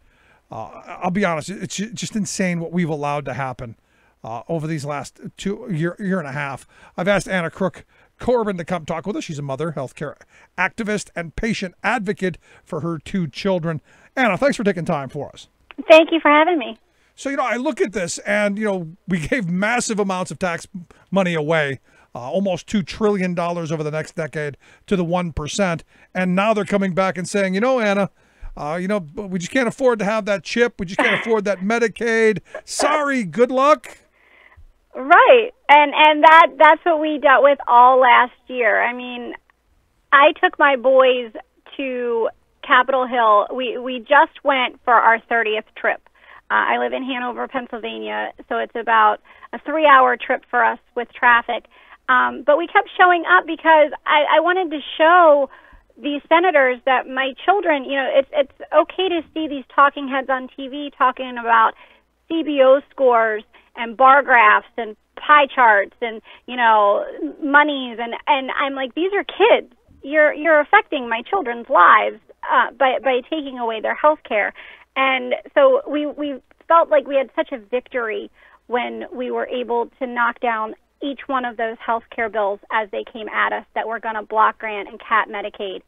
I'll be honest, it's just insane what we've allowed to happen over these last year and a half. I've asked Anna Crook Corbin to come talk with us. She's a mother, healthcare activist, and patient advocate for her 2 children. Anna, thanks for taking time for us. Thank you for having me. So, I look at this and, we gave massive amounts of tax money away, almost $2 trillion over the next decade to the 1%. And now they're coming back and saying, Anna, we just can't afford to have that chip. We just can't afford that Medicaid. Sorry, good luck. Right. And that's what we dealt with all last year. I mean, I took my boys to Capitol Hill. We just went for our 30th trip. I live in Hanover, Pennsylvania, so it's about a 3-hour trip for us with traffic. But we kept showing up because I wanted to show these senators that my children, it's okay to see these talking heads on TV talking about CBO scores and bar graphs and pie charts and, monies. And I'm like, these are kids. you're affecting my children's lives by taking away their health care. And so we felt like we had such a victory when we were able to knock down each one of those health care bills as they came at us, that were going to block grant and cap Medicaid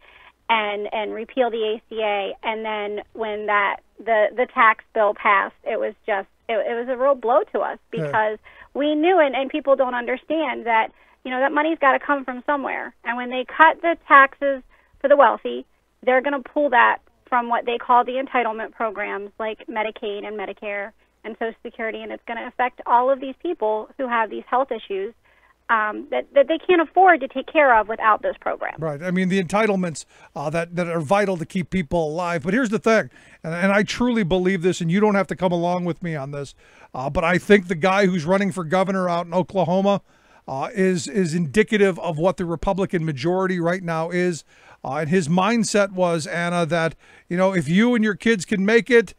and repeal the ACA. And then when the tax bill passed, it was a real blow to us, because we knew it, and people don't understand that, that money's got to come from somewhere. And when they cut the taxes for the wealthy, they're going to pull that from what they call the entitlement programs like Medicaid and Medicare and Social Security, and it's going to affect all of these people who have these health issues that they can't afford to take care of without those programs. Right. I mean, the entitlements that are vital to keep people alive. But here's the thing, and I truly believe this, and you don't have to come along with me on this, but I think the guy who's running for governor out in Oklahoma is indicative of what the Republican majority right now is. And his mindset was, Anna, that, if you and your kids can make it,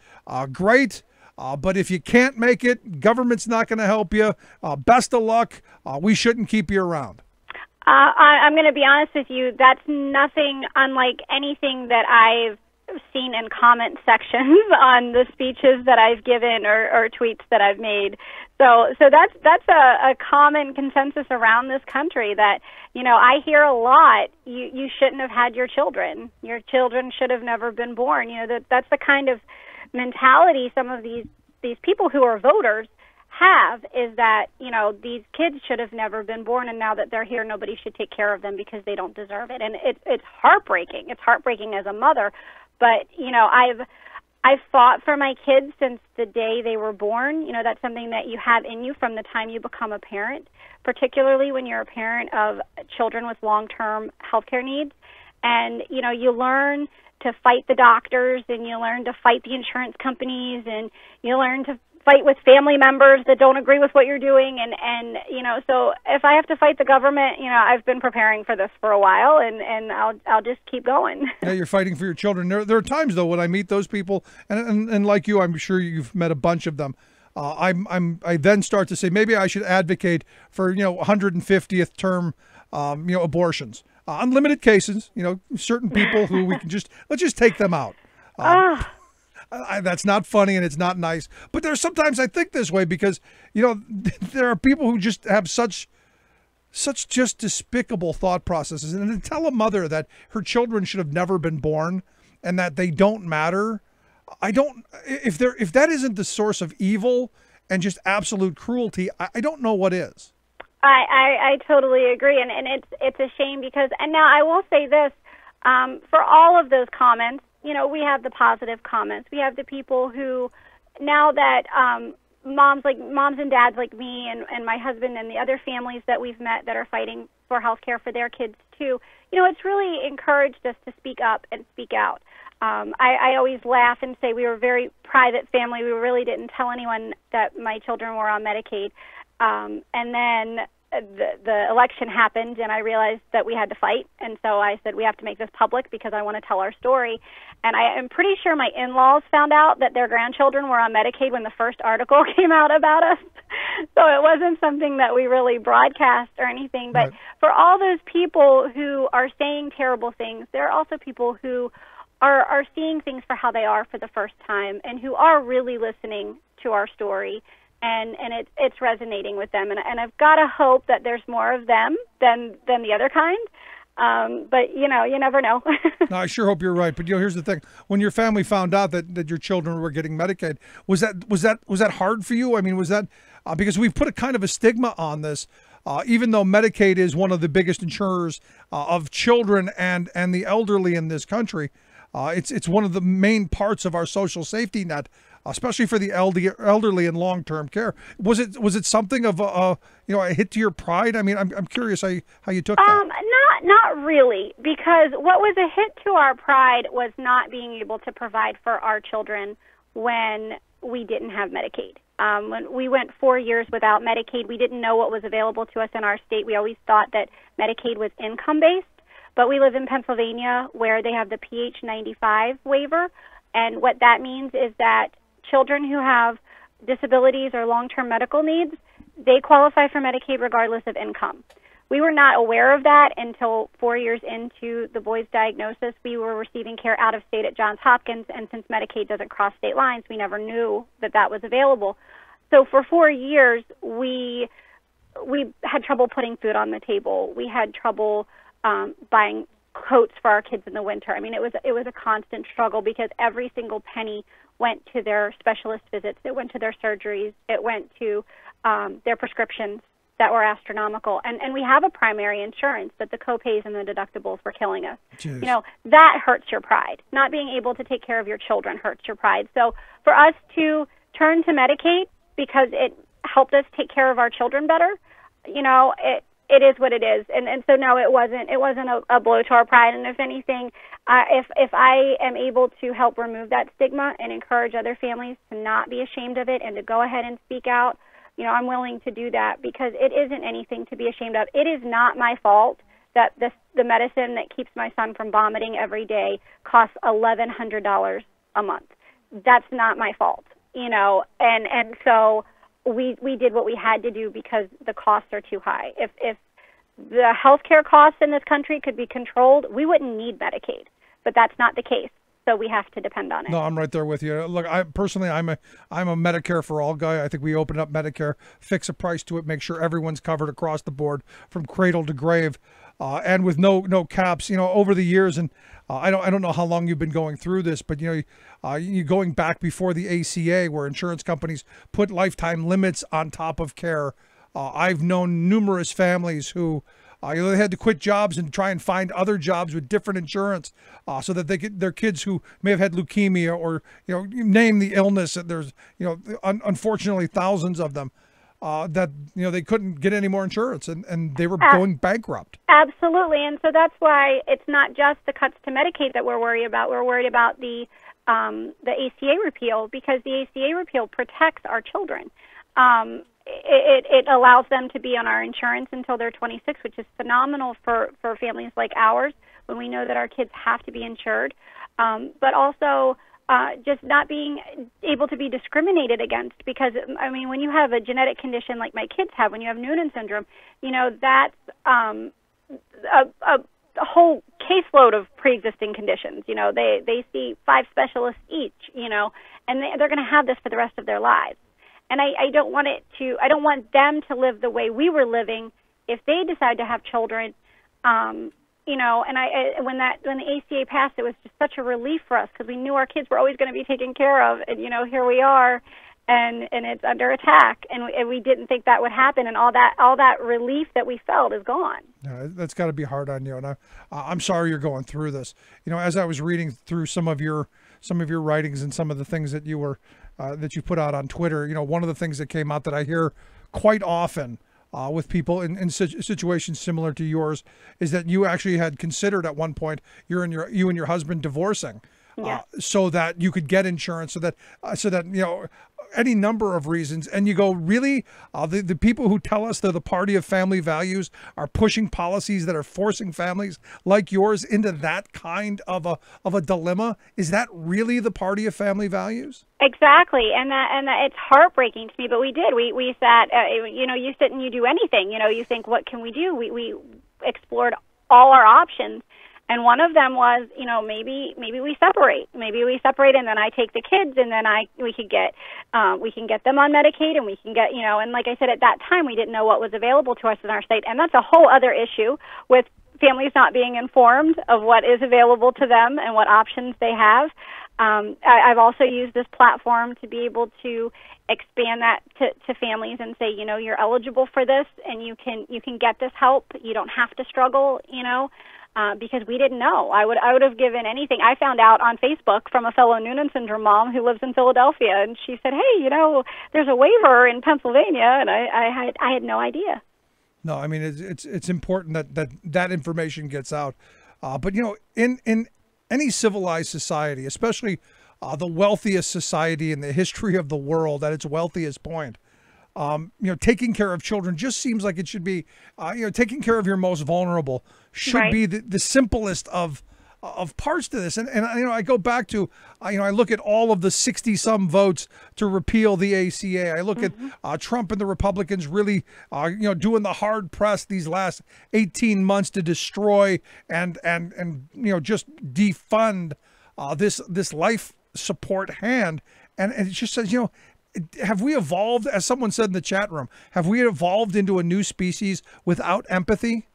great. But if you can't make it, government's not going to help you. Best of luck. We shouldn't keep you around. I'm going to be honest with you. That's nothing unlike anything that I've seen in comment sections on the speeches that I've given or tweets that I've made. So that's a common consensus around this country that, I hear a lot, you shouldn't have had your children. Your children should have never been born. That's the kind of mentality some of these people who are voters have, is that, these kids should have never been born, and now that they're here, nobody should take care of them because they don't deserve it. And it's heartbreaking. It's heartbreaking as a mother. But, I've fought for my kids since the day they were born. That's something that you have in you from the time you become a parent, particularly when you're a parent of children with long-term healthcare needs. And, you learn to fight the doctors, and you learn to fight the insurance companies, and you learn to fight with family members that don't agree with what you're doing. And so if I have to fight the government, I've been preparing for this for a while, and I'll just keep going. Yeah, you're fighting for your children. There are times, though, when I meet those people, and like you, I'm sure you've met a bunch of them. I then start to say, maybe I should advocate for, 150th term, abortions. Unlimited cases, certain people who let's just take them out. That's not funny, and it's not nice. But there's sometimes I think this way because, there are people who just have such just despicable thought processes. And to tell a mother that her children should have never been born and that they don't matter, if that isn't the source of evil and just absolute cruelty, I don't know what is. I totally agree, and it's a shame because, and now I will say this, for all of those comments, we have the positive comments. We have the people who, now that moms and dads like me and my husband and the other families that we've met that are fighting for health care for their kids too, it's really encouraged us to speak up and speak out. I always laugh and say we were a very private family. We really didn't tell anyone that my children were on Medicaid. And then the election happened, and I realized that we had to fight. And so I said, we have to make this public because I want to tell our story. And I am pretty sure my in-laws found out that their grandchildren were on Medicaid when the first article came out about us. So it wasn't something that we really broadcast or anything. But for all those people who are saying terrible things, there are also people who are seeing things for how they are for the first time and who are really listening to our story. And it's resonating with them, and I've got to hope that there's more of them than the other kind. But you never know. No, I sure hope you're right. But here's the thing: when your family found out that your children were getting Medicaid, was that hard for you? I mean, was that because we've put a kind of a stigma on this, even though Medicaid is one of the biggest insurers of children and the elderly in this country. It's one of the main parts of our social safety net, especially for the elderly and long-term care. Was it something of a hit to your pride? I mean, I'm curious how you took that. Not really, because what was a hit to our pride was not being able to provide for our children when we didn't have Medicaid. When we went 4 years without Medicaid, we didn't know what was available to us in our state. We always thought that Medicaid was income-based. But we live in Pennsylvania where they have the PH95 waiver, and what that means is that children who have disabilities or long-term medical needs, they qualify for Medicaid regardless of income. we were not aware of that until 4 years into the boy's diagnosis. We were receiving care out of state at Johns Hopkins, and since Medicaid doesn't cross state lines, we never knew that that was available. So for 4 years, we had trouble putting food on the table. We had trouble buying coats for our kids in the winter. I mean, it was a constant struggle because every single penny went to their specialist visits. It went to their surgeries. It went to their prescriptions that were astronomical. And we have a primary insurance, but the copays and the deductibles were killing us. Jeez. You know, that hurts your pride. Not being able to take care of your children hurts your pride. So for us to turn to Medicaid because it helped us take care of our children better, you know, it is what it is. And so no, it wasn't a blow to our pride. And if anything, if I am able to help remove that stigma and encourage other families to not be ashamed of it and to go ahead and speak out, you know, I'm willing to do that because it isn't anything to be ashamed of. It is not my fault that the medicine that keeps my son from vomiting every day costs $1,100 a month. That's not my fault, you know, and so we did what we had to do because the costs are too high. If the healthcare costs in this country could be controlled, we wouldn't need Medicaid, but that's not the case. So we have to depend on it. No, I'm right there with you. Look, I'm a Medicare for all guy. I think we open up Medicare, fix a price to it, make sure everyone's covered across the board from cradle to grave, and with no caps. You know, over the years, and I don't know how long you've been going through this, but you know, you going back before the ACA, where insurance companies put lifetime limits on top of care. I've known numerous families who they had to quit jobs and try and find other jobs with different insurance so that their kids who may have had leukemia or, you know, you name the illness. There's, you know, unfortunately thousands of them that, you know, they couldn't get any more insurance and they were going bankrupt. Absolutely. And so that's why it's not just the cuts to Medicaid that we're worried about. We're worried about the ACA repeal because the ACA repeal protects our children. It allows them to be on our insurance until they're 26, which is phenomenal for families like ours when we know that our kids have to be insured. But also just not being able to be discriminated against because, I mean, when you have a genetic condition like my kids have, when you have Noonan syndrome, you know, that's a whole caseload of pre-existing conditions. You know, they see 5 specialists each, you know, and they're going to have this for the rest of their lives. And I don't want them to live the way we were living if they decide to have children, you know. And when the ACA passed, it was just such a relief for us because we knew our kids were always going to be taken care of. And you know, here we are, and it's under attack, and we didn't think that would happen. And all that relief that we felt is gone. Yeah, that's got to be hard on you, and I'm sorry you're going through this. You know, as I was reading through some of your writings and some of the things that you put out on Twitter, you know, one of the things that came out that I hear quite often with people in situations similar to yours is that you actually had considered at one point you and your husband divorcing, so that you could get insurance, so that you know, any number of reasons. And you go, really, the people who tell us they're the party of family values are pushing policies that are forcing families like yours into that kind of a dilemma? Is that really the party of family values? Exactly, and that it's heartbreaking to me. But we did. We sat. You know, you sit and you do anything. You know, you think, what can we do? We explored all our options. And one of them was, you know, maybe we separate. Maybe we separate, and then I take the kids, and then we can get them on Medicaid, and we can get, you know. And like I said, at that time, we didn't know what was available to us in our state, and that's a whole other issue with families not being informed of what is available to them and what options they have. I've also used this platform to be able to expand that to families and say, you know, you're eligible for this, and you can get this help. You don't have to struggle, you know. Because we didn't know. I would have given anything. I found out on Facebook from a fellow Noonan syndrome mom who lives in Philadelphia, and she said, "Hey, you know, there's a waiver in Pennsylvania," and I had no idea. No, I mean it's important that information gets out. But you know, in any civilized society, especially the wealthiest society in the history of the world at its wealthiest point, you know, taking care of children just seems like it should be, you know, taking care of your most vulnerable should be the simplest of of parts to this. And I go back to, I look at all of the 60-some votes to repeal the ACA. I look at Trump and the Republicans really, doing the hard press these last 18 months to destroy and just defund this life support hand. And it just says, have we evolved, as someone said in the chat room, have we evolved into a new species without empathy?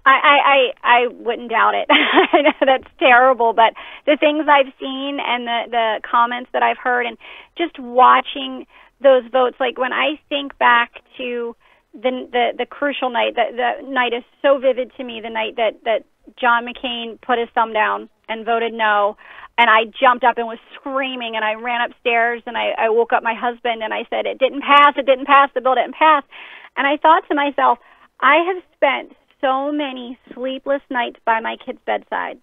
I wouldn't doubt it. I know that's terrible, but the things I've seen and the comments that I've heard and just watching those votes, like when I think back to the crucial night, the night is so vivid to me, the night that John McCain put his thumb down and voted no, and I jumped up and was screaming, and I ran upstairs, and I woke up my husband, and I said, it didn't pass, the bill didn't pass. And I thought to myself, I have spent so many sleepless nights by my kids' bedsides,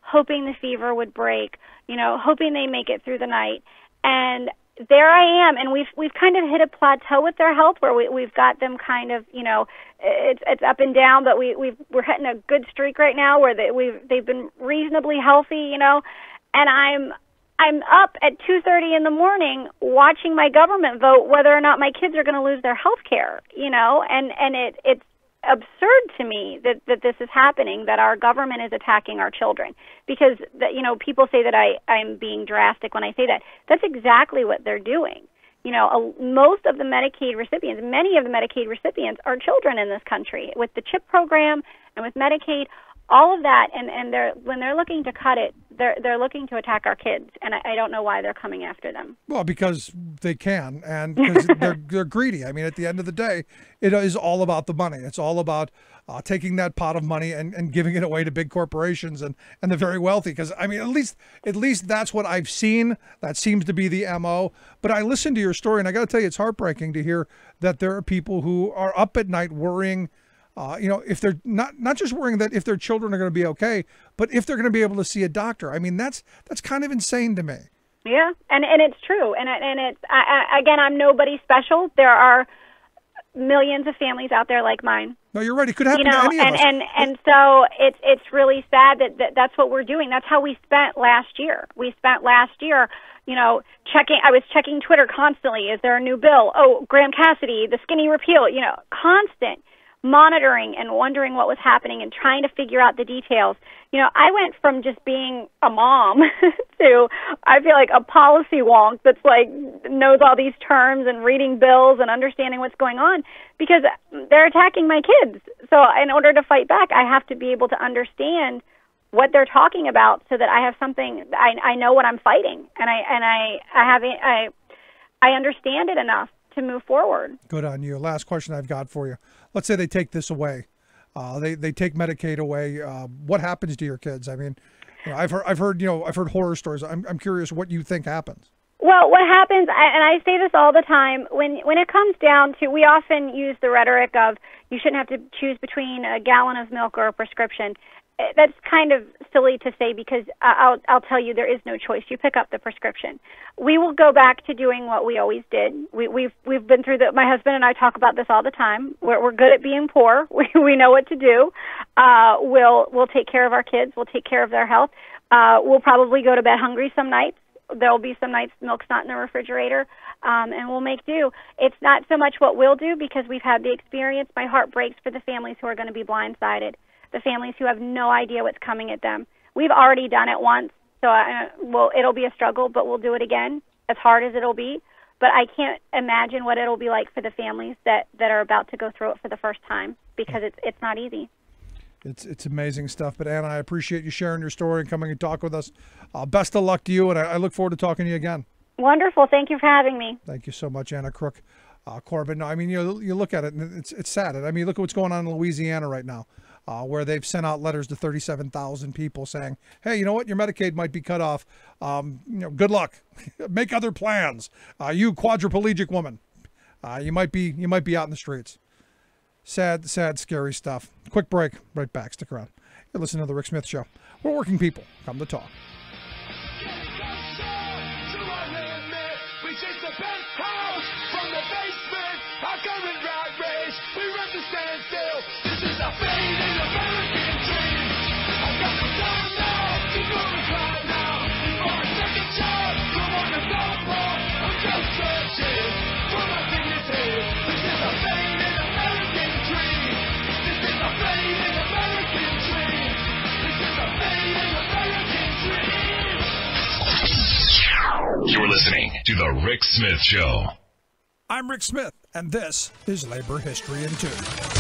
hoping the fever would break, hoping they make it through the night. And there I am, and we've kind of hit a plateau with their health where we've got them kind of, it's up and down, but we're hitting a good streak right now where they've been reasonably healthy, and I'm up at 2:30 in the morning watching my government vote whether or not my kids are going to lose their health care, and it's absurd to me that this is happening, that our government is attacking our children, because people say that I'm being drastic when I say that. That's exactly what they're doing. Most of the Medicaid recipients, many of the Medicaid recipients are children in this country with the CHIP program and with Medicaid, all of that, and when they're looking to cut it, they're looking to attack our kids, and I don't know why they're coming after them. Well, because they can, and because they're greedy. I mean, at the end of the day, it is all about the money. It's all about taking that pot of money and giving it away to big corporations and the very wealthy. Because I mean, at least that's what I've seen. That seems to be the MO. But I listened to your story, and I got to tell you, it's heartbreaking to hear that there are people who are up at night worrying. If they're not just worrying that if their children are going to be okay, but if they're going to be able to see a doctor. I mean, that's kind of insane to me. Yeah, and it's true, and it's again, I'm nobody special. There are millions of families out there like mine. No, you're right. It could happen to any of us. And so it's really sad that's what we're doing. That's how we spent last year. We spent last year, I was checking Twitter constantly. Is there a new bill? Oh, Graham Cassidy, the skinny repeal. Constant monitoring and wondering what was happening and trying to figure out the details. I went from just being a mom to, I feel like, a policy wonk that's like knows all these terms and reading bills and understanding what's going on, because they're attacking my kids. So in order to fight back, I have to be able to understand what they're talking about so that I have something, I know what I'm fighting, and I understand it enough to move forward. Good on you. Last question I've got for you. Let's say they take this away. They take Medicaid away. What happens to your kids? I mean, I've heard horror stories. I'm curious what you think happens. Well, what happens, and I say this all the time, when it comes down to, we often use the rhetoric of you shouldn't have to choose between a gallon of milk or a prescription. That's kind of silly to say, because I'll tell you, there is no choice. You pick up the prescription. We will go back to doing what we always did. We've been through my husband and I talk about this all the time. We're good at being poor. We know what to do. We'll take care of our kids. We'll take care of their health. We'll probably go to bed hungry some nights. There'll be some nights milk's not in the refrigerator, and we'll make do. It's not so much what we'll do, because we've had the experience. My heart breaks for the families who are going to be blindsided, the families who have no idea what's coming at them. We've already done it once, so it'll be a struggle, but we'll do it again, as hard as it'll be. But I can't imagine what it'll be like for the families that are about to go through it for the first time, because it's not easy. It's amazing stuff. But Anna, I appreciate you sharing your story and coming and talk with us. Best of luck to you, and I look forward to talking to you again. Wonderful. Thank you for having me. Thank you so much, Anna Crook. Corbin, I mean, you look at it, and it's sad. I mean, look at what's going on in Louisiana right now, where they've sent out letters to 37,000 people saying, hey, you know what, your Medicaid might be cut off. Good luck. Make other plans. You quadriplegic woman, you might be out in the streets. Sad, scary stuff. Quick break. Right back. Stick around. You're listening to The Rick Smith Show, where working people come to talk. This is a fading American dream. I've got no time now. You're listening to The Rick Smith Show. I'm Rick Smith, and this is Labor History in 2.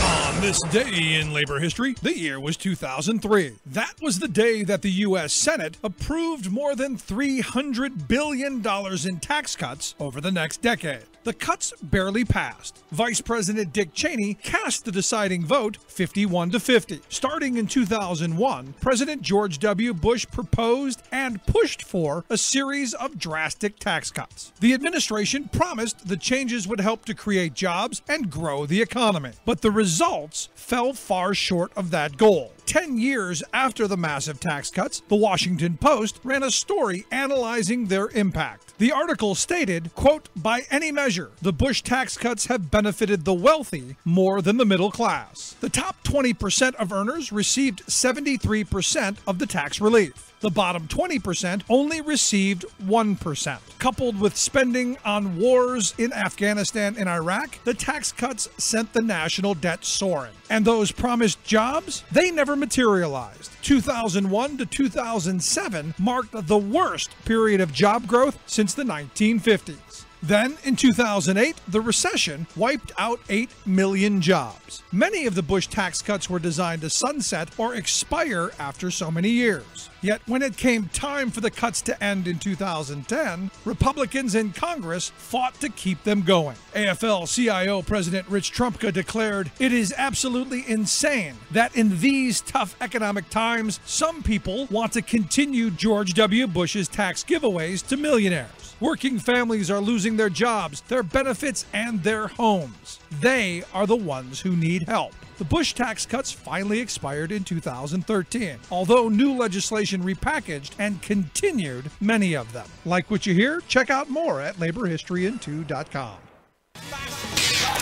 On this day in labor history, the year was 2003. That was the day that the U.S. Senate approved more than $300 billion in tax cuts over the next decade. The cuts barely passed. Vice President Dick Cheney cast the deciding vote 51-50. Starting in 2001, President George W. Bush proposed and pushed for a series of drastic tax cuts. The administration promised the changes would help to create jobs and grow the economy, but the results fell far short of that goal. 10 years after the massive tax cuts, the Washington Post ran a story analyzing their impact. The article stated, quote, "By any measure, the Bush tax cuts have benefited the wealthy more than the middle class. The top 20% of earners received 73% of the tax relief. The bottom 20% only received 1%. Coupled with spending on wars in Afghanistan and Iraq, the tax cuts sent the national debt soaring. And those promised jobs, they never materialized. 2001 to 2007 marked the worst period of job growth since the 1950s. Then, in 2008, the recession wiped out 8 million jobs. Many of the Bush tax cuts were designed to sunset or expire after so many years. Yet, when it came time for the cuts to end in 2010, Republicans in Congress fought to keep them going. AFL-CIO President Rich Trumka declared, "It is absolutely insane that in these tough economic times, some people want to continue George W. Bush's tax giveaways to millionaires. Working families are losing their jobs, their benefits, and their homes. They are the ones who need help." The Bush tax cuts finally expired in 2013, although new legislation repackaged and continued many of them. Like what you hear? Check out more at laborhistoryin2.com.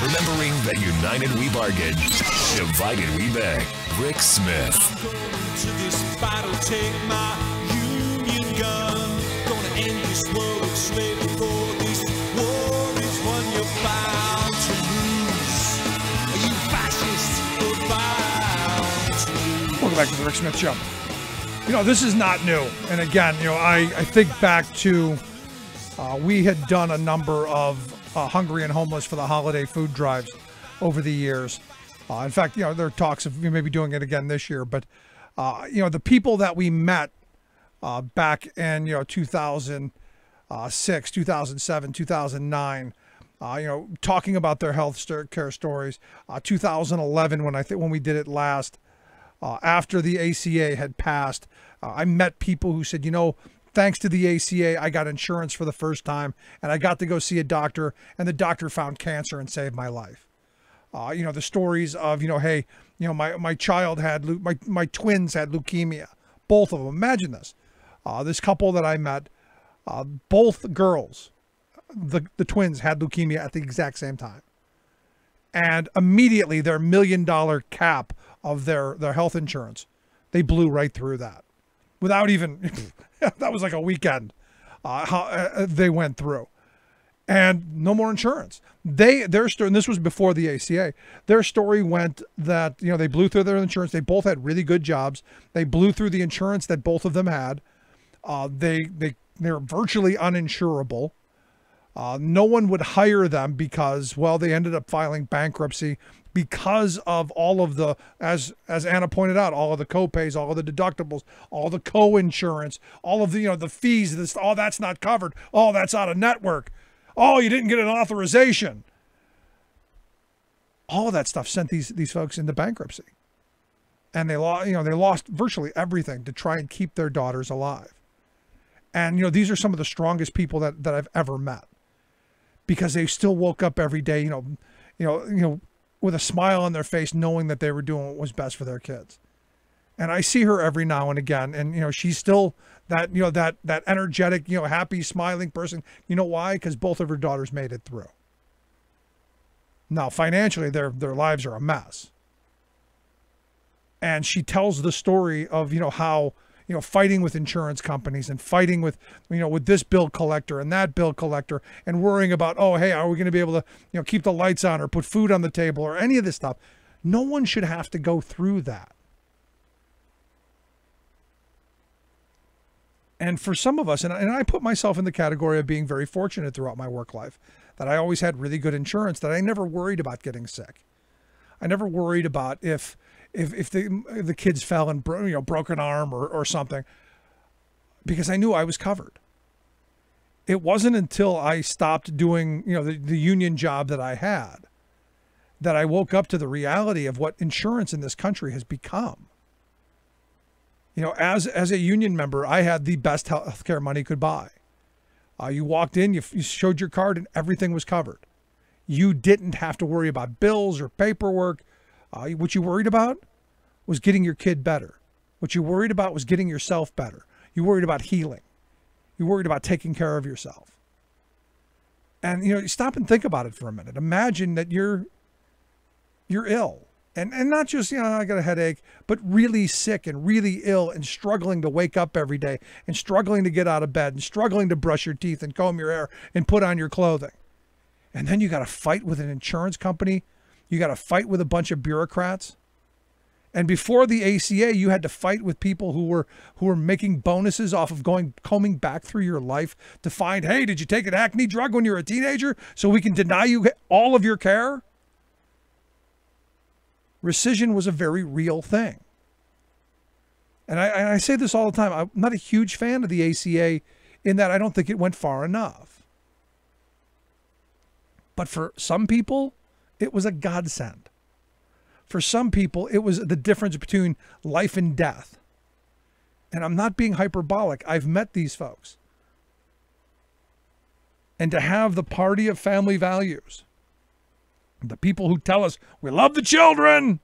Remembering that united we bargain, divided we beg. Rick Smith. To this battle, take my Union gun. Gonna end this war with slavery, for this war is one you're bound to lose. Are you fascists or bound to lose? Welcome back to the Rick Smith Show. You know, this is not new. And again, you know, I think back to we had done a number of Hungry and Homeless for the holiday food drives over the years. In fact, you know, there are talks of maybe doing it again this year. But, you know, the people that we met back in, you know, 2006, 2007, 2009, you know, talking about their health care stories. 2011, when we did it last, after the ACA had passed, I met people who said, you know, thanks to the ACA, I got insurance for the first time, and I got to go see a doctor, and the doctor found cancer and saved my life. You know, the stories of, you know, hey, you know, my child had, my twins had leukemia, both of them. Imagine this. This couple that I met, both girls, the twins had leukemia at the exact same time. And immediately their $1 million cap of their health insurance, they blew right through that. Without even, that was like a weekend, how they went through. And no more insurance. Their story, and this was before the ACA, their story went that, you know, they blew through their insurance. They both had really good jobs. They blew through the insurance that both of them had. They're virtually uninsurable. No one would hire them because, well, they ended up filing bankruptcy because of all of the, as Anna pointed out, all of the co-pays, all of the deductibles, all the co-insurance, all of the, you know, the fees, this, all that's not covered. Oh, that's out of network. Oh, you didn't get an authorization. All of that stuff sent these folks into bankruptcy. And they lost virtually everything to try and keep their daughters alive. And, you know, these are some of the strongest people that I've ever met, because they still woke up every day, you know, with a smile on their face, knowing that they were doing what was best for their kids. And I see her every now and again, and, you know, she's still that, you know, that energetic, you know, happy, smiling person. You know why? Because both of her daughters made it through. Now, financially, their lives are a mess. And she tells the story of, you know, how, you know, fighting with insurance companies and fighting with, you know, with this bill collector and that bill collector, and worrying about, oh, hey, are we going to be able to, you know, keep the lights on or put food on the table or any of this stuff. No one should have to go through that. And for some of us, and I put myself in the category of being very fortunate throughout my work life, that I always had really good insurance, that I never worried about getting sick. I never worried about if the kids fell and broke an arm or something, because I knew I was covered. It wasn't until I stopped doing, the union job that I had, that I woke up to the reality of what insurance in this country has become. As a union member, I had the best health care money could buy. You walked in, you showed your card, and everything was covered. You didn't have to worry about bills or paperwork. What you worried about was getting your kid better. What you worried about was getting yourself better. You worried about healing. You worried about taking care of yourself. And, you stop and think about it for a minute. Imagine that you're ill. And not just, I got a headache, but really sick and really ill and struggling to wake up every day and struggling to get out of bed and struggling to brush your teeth and comb your hair and put on your clothing. And then you got to fight with an insurance company. You got to fight with a bunch of bureaucrats. And before the ACA, you had to fight with people who were making bonuses off of combing back through your life to find, hey, did you take an acne drug when you were a teenager so we can deny you all of your care? Rescission was a very real thing. And I say this all the time. I'm not a huge fan of the ACA in that I don't think it went far enough. But for some people, it was a godsend. For some people, it was the difference between life and death. And I'm not being hyperbolic. I've met these folks. And to have the party of family values, the people who tell us we love the children,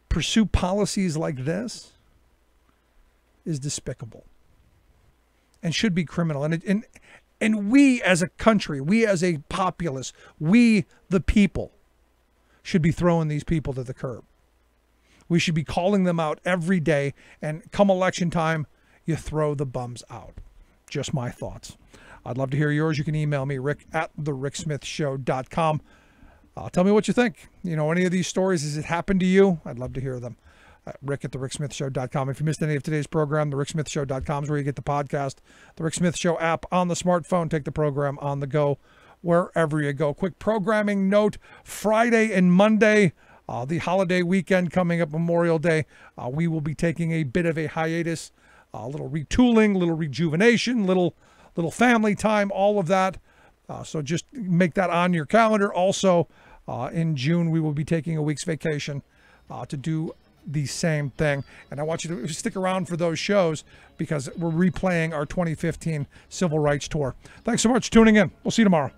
pursue policies like this is despicable and should be criminal. And we as a country, we as a populace, we the people should be throwing these people to the curb. We should be calling them out every day, and come election time, you throw the bums out. Just my thoughts. I'd love to hear yours. You can email me, rick@thericksmithshow.com. Tell me what you think. Any of these stories, has it happened to you? I'd love to hear them. Rick@thericksmithshow.com. If you missed any of today's program, thericksmithshow.com is where you get the podcast. The Rick Smith Show app on the smartphone. Take the program on the go, wherever you go. Quick programming note, Friday and Monday, the holiday weekend coming up, Memorial Day, we will be taking a bit of a hiatus, a little retooling, little rejuvenation, little family time, all of that. So just make that on your calendar. Also, in June, we will be taking a week's vacation to do the same thing. And I want you to stick around for those shows because we're replaying our 2015 Civil Rights Tour. Thanks so much for tuning in. We'll see you tomorrow.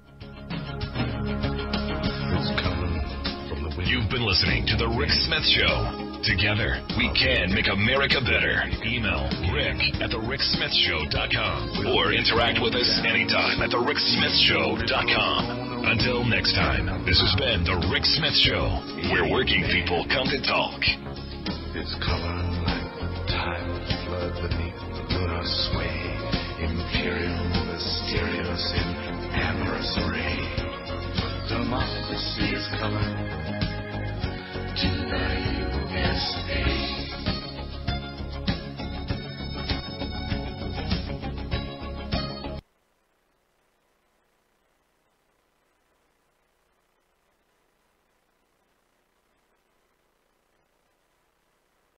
You've been listening to The Rick Smith Show. Together, we can make America better. Email rick@thericksmithshow.com or interact with us anytime at thericksmithshow.com. Until next time, this has been The Rick Smith Show, where working people come to talk. It's coming like time flood beneath the lunar sway, imperial, mysterious, in amorous array. Democracy is coming to the USA.